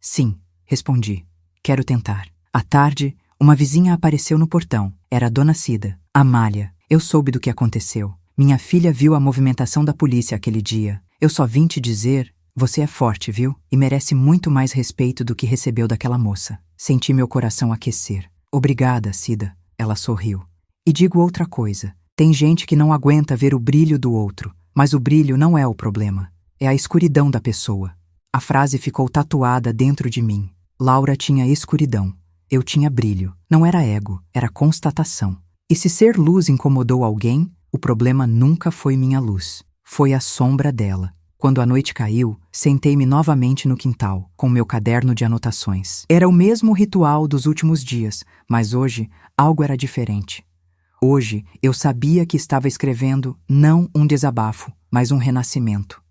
Sim, respondi. Quero tentar. À tarde, uma vizinha apareceu no portão. Era a dona Cida. Amália. Eu soube do que aconteceu. Minha filha viu a movimentação da polícia aquele dia. Eu só vim te dizer, você é forte, viu? E merece muito mais respeito do que recebeu daquela moça. Senti meu coração aquecer. Obrigada, Cida. Ela sorriu. E digo outra coisa. Tem gente que não aguenta ver o brilho do outro, mas o brilho não é o problema. É a escuridão da pessoa. A frase ficou tatuada dentro de mim. Laura tinha escuridão. Eu tinha brilho. Não era ego, era constatação. E se ser luz incomodou alguém, o problema nunca foi minha luz. Foi a sombra dela. Quando a noite caiu, sentei-me novamente no quintal, com meu caderno de anotações. Era o mesmo ritual dos últimos dias, mas hoje algo era diferente. Hoje eu sabia que estava escrevendo não um desabafo, mas um renascimento.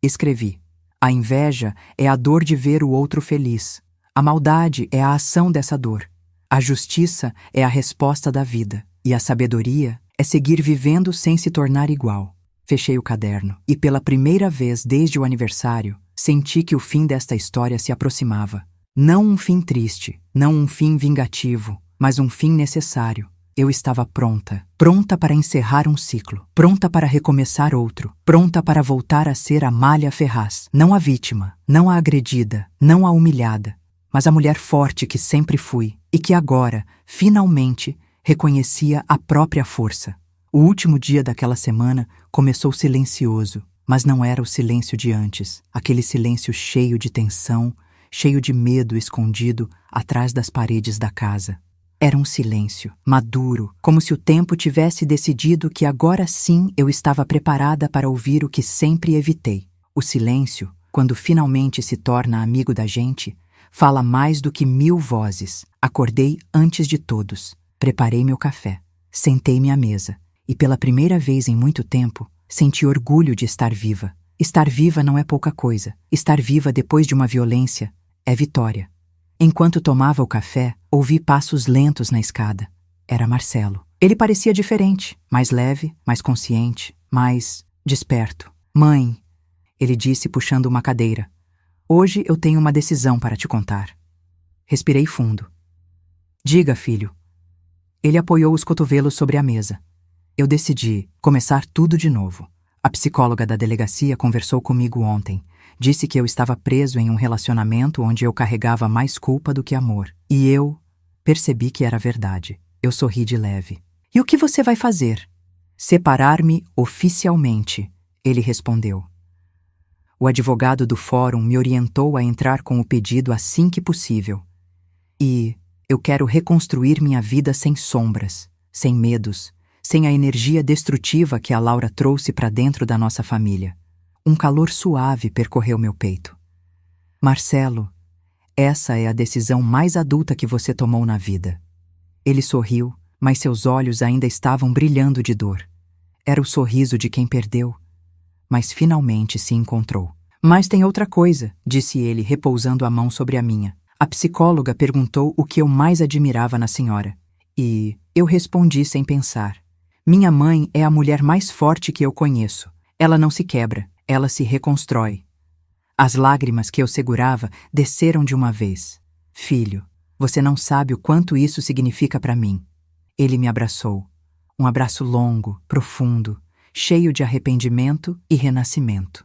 Escrevi: a inveja é a dor de ver o outro feliz. A maldade é a ação dessa dor. A justiça é a resposta da vida. E a sabedoria é seguir vivendo sem se tornar igual. Fechei o caderno e, pela primeira vez desde o aniversário, senti que o fim desta história se aproximava. Não um fim triste, não um fim vingativo, mas um fim necessário. Eu estava pronta para encerrar um ciclo, pronta para recomeçar outro, pronta para voltar a ser Amália Ferraz, não a vítima, não a agredida, não a humilhada, mas a mulher forte que sempre fui e que agora, finalmente, reconhecia a própria força. O último dia daquela semana começou silencioso, mas não era o silêncio de antes, aquele silêncio cheio de tensão, cheio de medo escondido atrás das paredes da casa. Era um silêncio, maduro, como se o tempo tivesse decidido que agora sim eu estava preparada para ouvir o que sempre evitei. O silêncio, quando finalmente se torna amigo da gente, fala mais do que 1000 vozes. Acordei antes de todos, preparei meu café, sentei-me à mesa e pela primeira vez em muito tempo senti orgulho de estar viva. Estar viva não é pouca coisa. Estar viva depois de uma violência é vitória. Enquanto tomava o café, ouvi passos lentos na escada. Era Marcelo. Ele parecia diferente, mais leve, mais consciente, mais desperto. Mãe, ele disse puxando uma cadeira. Hoje eu tenho uma decisão para te contar. Respirei fundo. Diga, filho. Ele apoiou os cotovelos sobre a mesa. Eu decidi começar tudo de novo. A psicóloga da delegacia conversou comigo ontem. Disse que eu estava preso em um relacionamento onde eu carregava mais culpa do que amor. E eu percebi que era verdade. Eu sorri de leve. E o que você vai fazer? Separar-me oficialmente, ele respondeu. O advogado do fórum me orientou a entrar com o pedido assim que possível. E eu quero reconstruir minha vida sem sombras, sem medos, sem a energia destrutiva que a Laura trouxe para dentro da nossa família. Um calor suave percorreu meu peito. Marcelo, essa é a decisão mais adulta que você tomou na vida. Ele sorriu, mas seus olhos ainda estavam brilhando de dor. Era o sorriso de quem perdeu, mas finalmente se encontrou. Mas tem outra coisa, disse ele, repousando a mão sobre a minha. A psicóloga perguntou o que eu mais admirava na senhora. E eu respondi sem pensar. Minha mãe é a mulher mais forte que eu conheço. Ela não se quebra. Ela se reconstrói. As lágrimas que eu segurava desceram de uma vez. Filho, você não sabe o quanto isso significa para mim. Ele me abraçou. Um abraço longo, profundo, cheio de arrependimento e renascimento.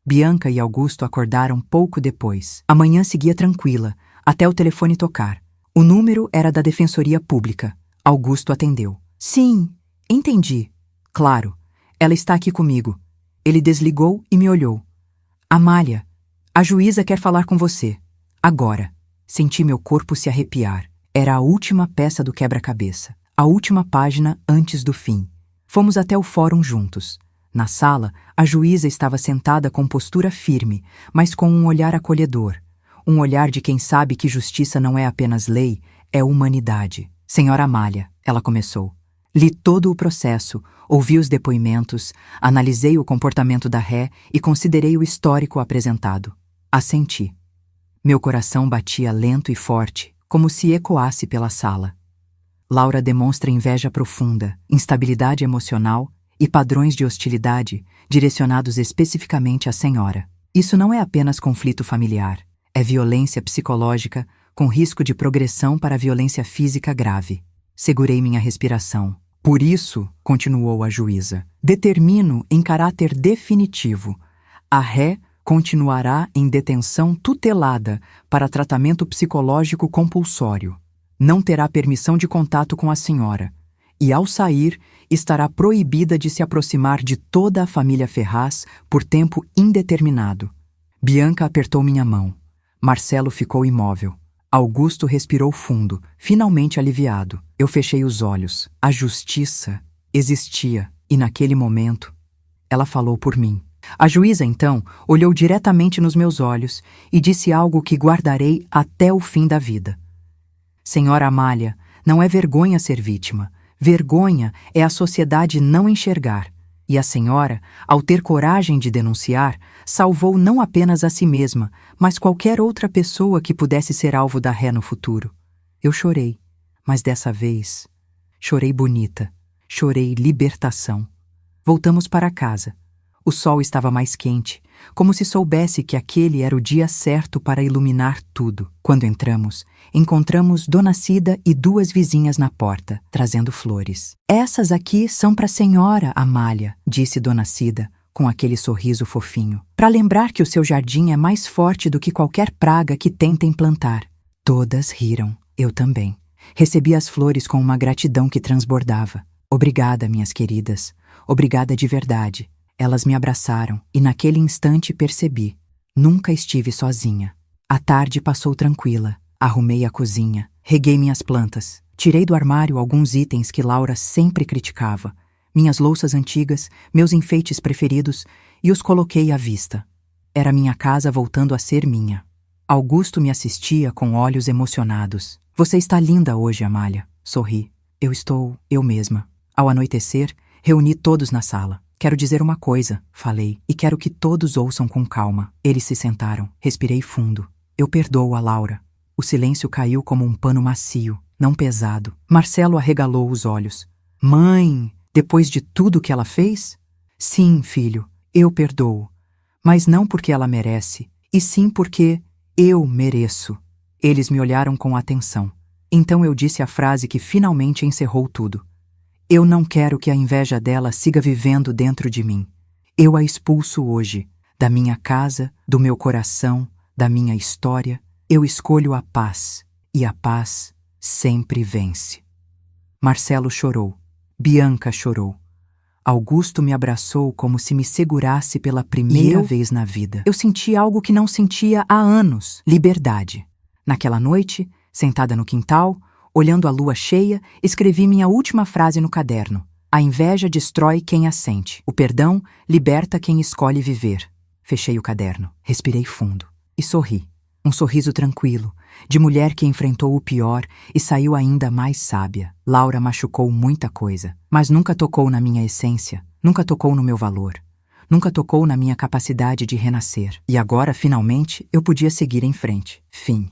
Bianca e Augusto acordaram pouco depois. A manhã seguia tranquila, até o telefone tocar. O número era da Defensoria Pública. Augusto atendeu. Sim, entendi. Claro, ela está aqui comigo. Ele desligou e me olhou. Amália, a juíza quer falar com você. Agora. Senti meu corpo se arrepiar. Era a última peça do quebra-cabeça. A última página antes do fim. Fomos até o fórum juntos. Na sala, a juíza estava sentada com postura firme, mas com um olhar acolhedor. Um olhar de quem sabe que justiça não é apenas lei, é humanidade. Senhora Amália, ela começou. Li todo o processo, ouvi os depoimentos, analisei o comportamento da ré e considerei o histórico apresentado. Assenti. Meu coração batia lento e forte, como se ecoasse pela sala. Laura demonstra inveja profunda, instabilidade emocional e padrões de hostilidade direcionados especificamente à senhora. Isso não é apenas conflito familiar, é violência psicológica com risco de progressão para violência física grave. Segurei minha respiração. Por isso, continuou a juíza, determino em caráter definitivo, a ré continuará em detenção tutelada para tratamento psicológico compulsório. Não terá permissão de contato com a senhora e, ao sair, estará proibida de se aproximar de toda a família Ferraz por tempo indeterminado. Bianca apertou minha mão. Marcelo ficou imóvel. Augusto respirou fundo, finalmente aliviado. Eu fechei os olhos. A justiça existia, e naquele momento, ela falou por mim. A juíza, então, olhou diretamente nos meus olhos e disse algo que guardarei até o fim da vida. Senhora Amália, não é vergonha ser vítima. Vergonha é a sociedade não enxergar. E a senhora, ao ter coragem de denunciar, salvou não apenas a si mesma, mas qualquer outra pessoa que pudesse ser alvo da ré no futuro. Eu chorei, mas dessa vez, chorei bonita, chorei libertação. Voltamos para casa. O sol estava mais quente, como se soubesse que aquele era o dia certo para iluminar tudo. Quando encontramos Dona Cida e duas vizinhas na porta, trazendo flores. Essas aqui são para a senhora, Amália, disse Dona Cida, com aquele sorriso fofinho, para lembrar que o seu jardim é mais forte do que qualquer praga que tentem plantar. Todas riram, eu também. Recebi as flores com uma gratidão que transbordava. Obrigada, minhas queridas. Obrigada de verdade. Elas me abraçaram e naquele instante percebi. Nunca estive sozinha. A tarde passou tranquila. Arrumei a cozinha, reguei minhas plantas, tirei do armário alguns itens que Laura sempre criticava, minhas louças antigas, meus enfeites preferidos, e os coloquei à vista. Era minha casa voltando a ser minha. Augusto me assistia com olhos emocionados. Você está linda hoje, Amália. Sorri. Eu estou eu mesma. Ao anoitecer, reuni todos na sala. Quero dizer uma coisa, falei, e quero que todos ouçam com calma. Eles se sentaram. Respirei fundo. Eu perdoo a Laura. O silêncio caiu como um pano macio, não pesado. Marcelo arregalou os olhos. Mãe, depois de tudo que ela fez? Sim, filho, eu perdoo. Mas não porque ela merece, e sim porque eu mereço. Eles me olharam com atenção. Então eu disse a frase que finalmente encerrou tudo. Eu não quero que a inveja dela siga vivendo dentro de mim. Eu a expulso hoje, da minha casa, do meu coração, da minha história. Eu escolho a paz, e a paz sempre vence. Marcelo chorou. Bianca chorou. Augusto me abraçou como se me segurasse pela primeira vez na vida. Eu senti algo que não sentia há anos: liberdade. Naquela noite, sentada no quintal, olhando a lua cheia, escrevi minha última frase no caderno. A inveja destrói quem a sente. O perdão liberta quem escolhe viver. Fechei o caderno, respirei fundo e sorri. Um sorriso tranquilo, de mulher que enfrentou o pior e saiu ainda mais sábia. Laura machucou muita coisa, mas nunca tocou na minha essência, nunca tocou no meu valor, nunca tocou na minha capacidade de renascer. E agora, finalmente, eu podia seguir em frente. Fim.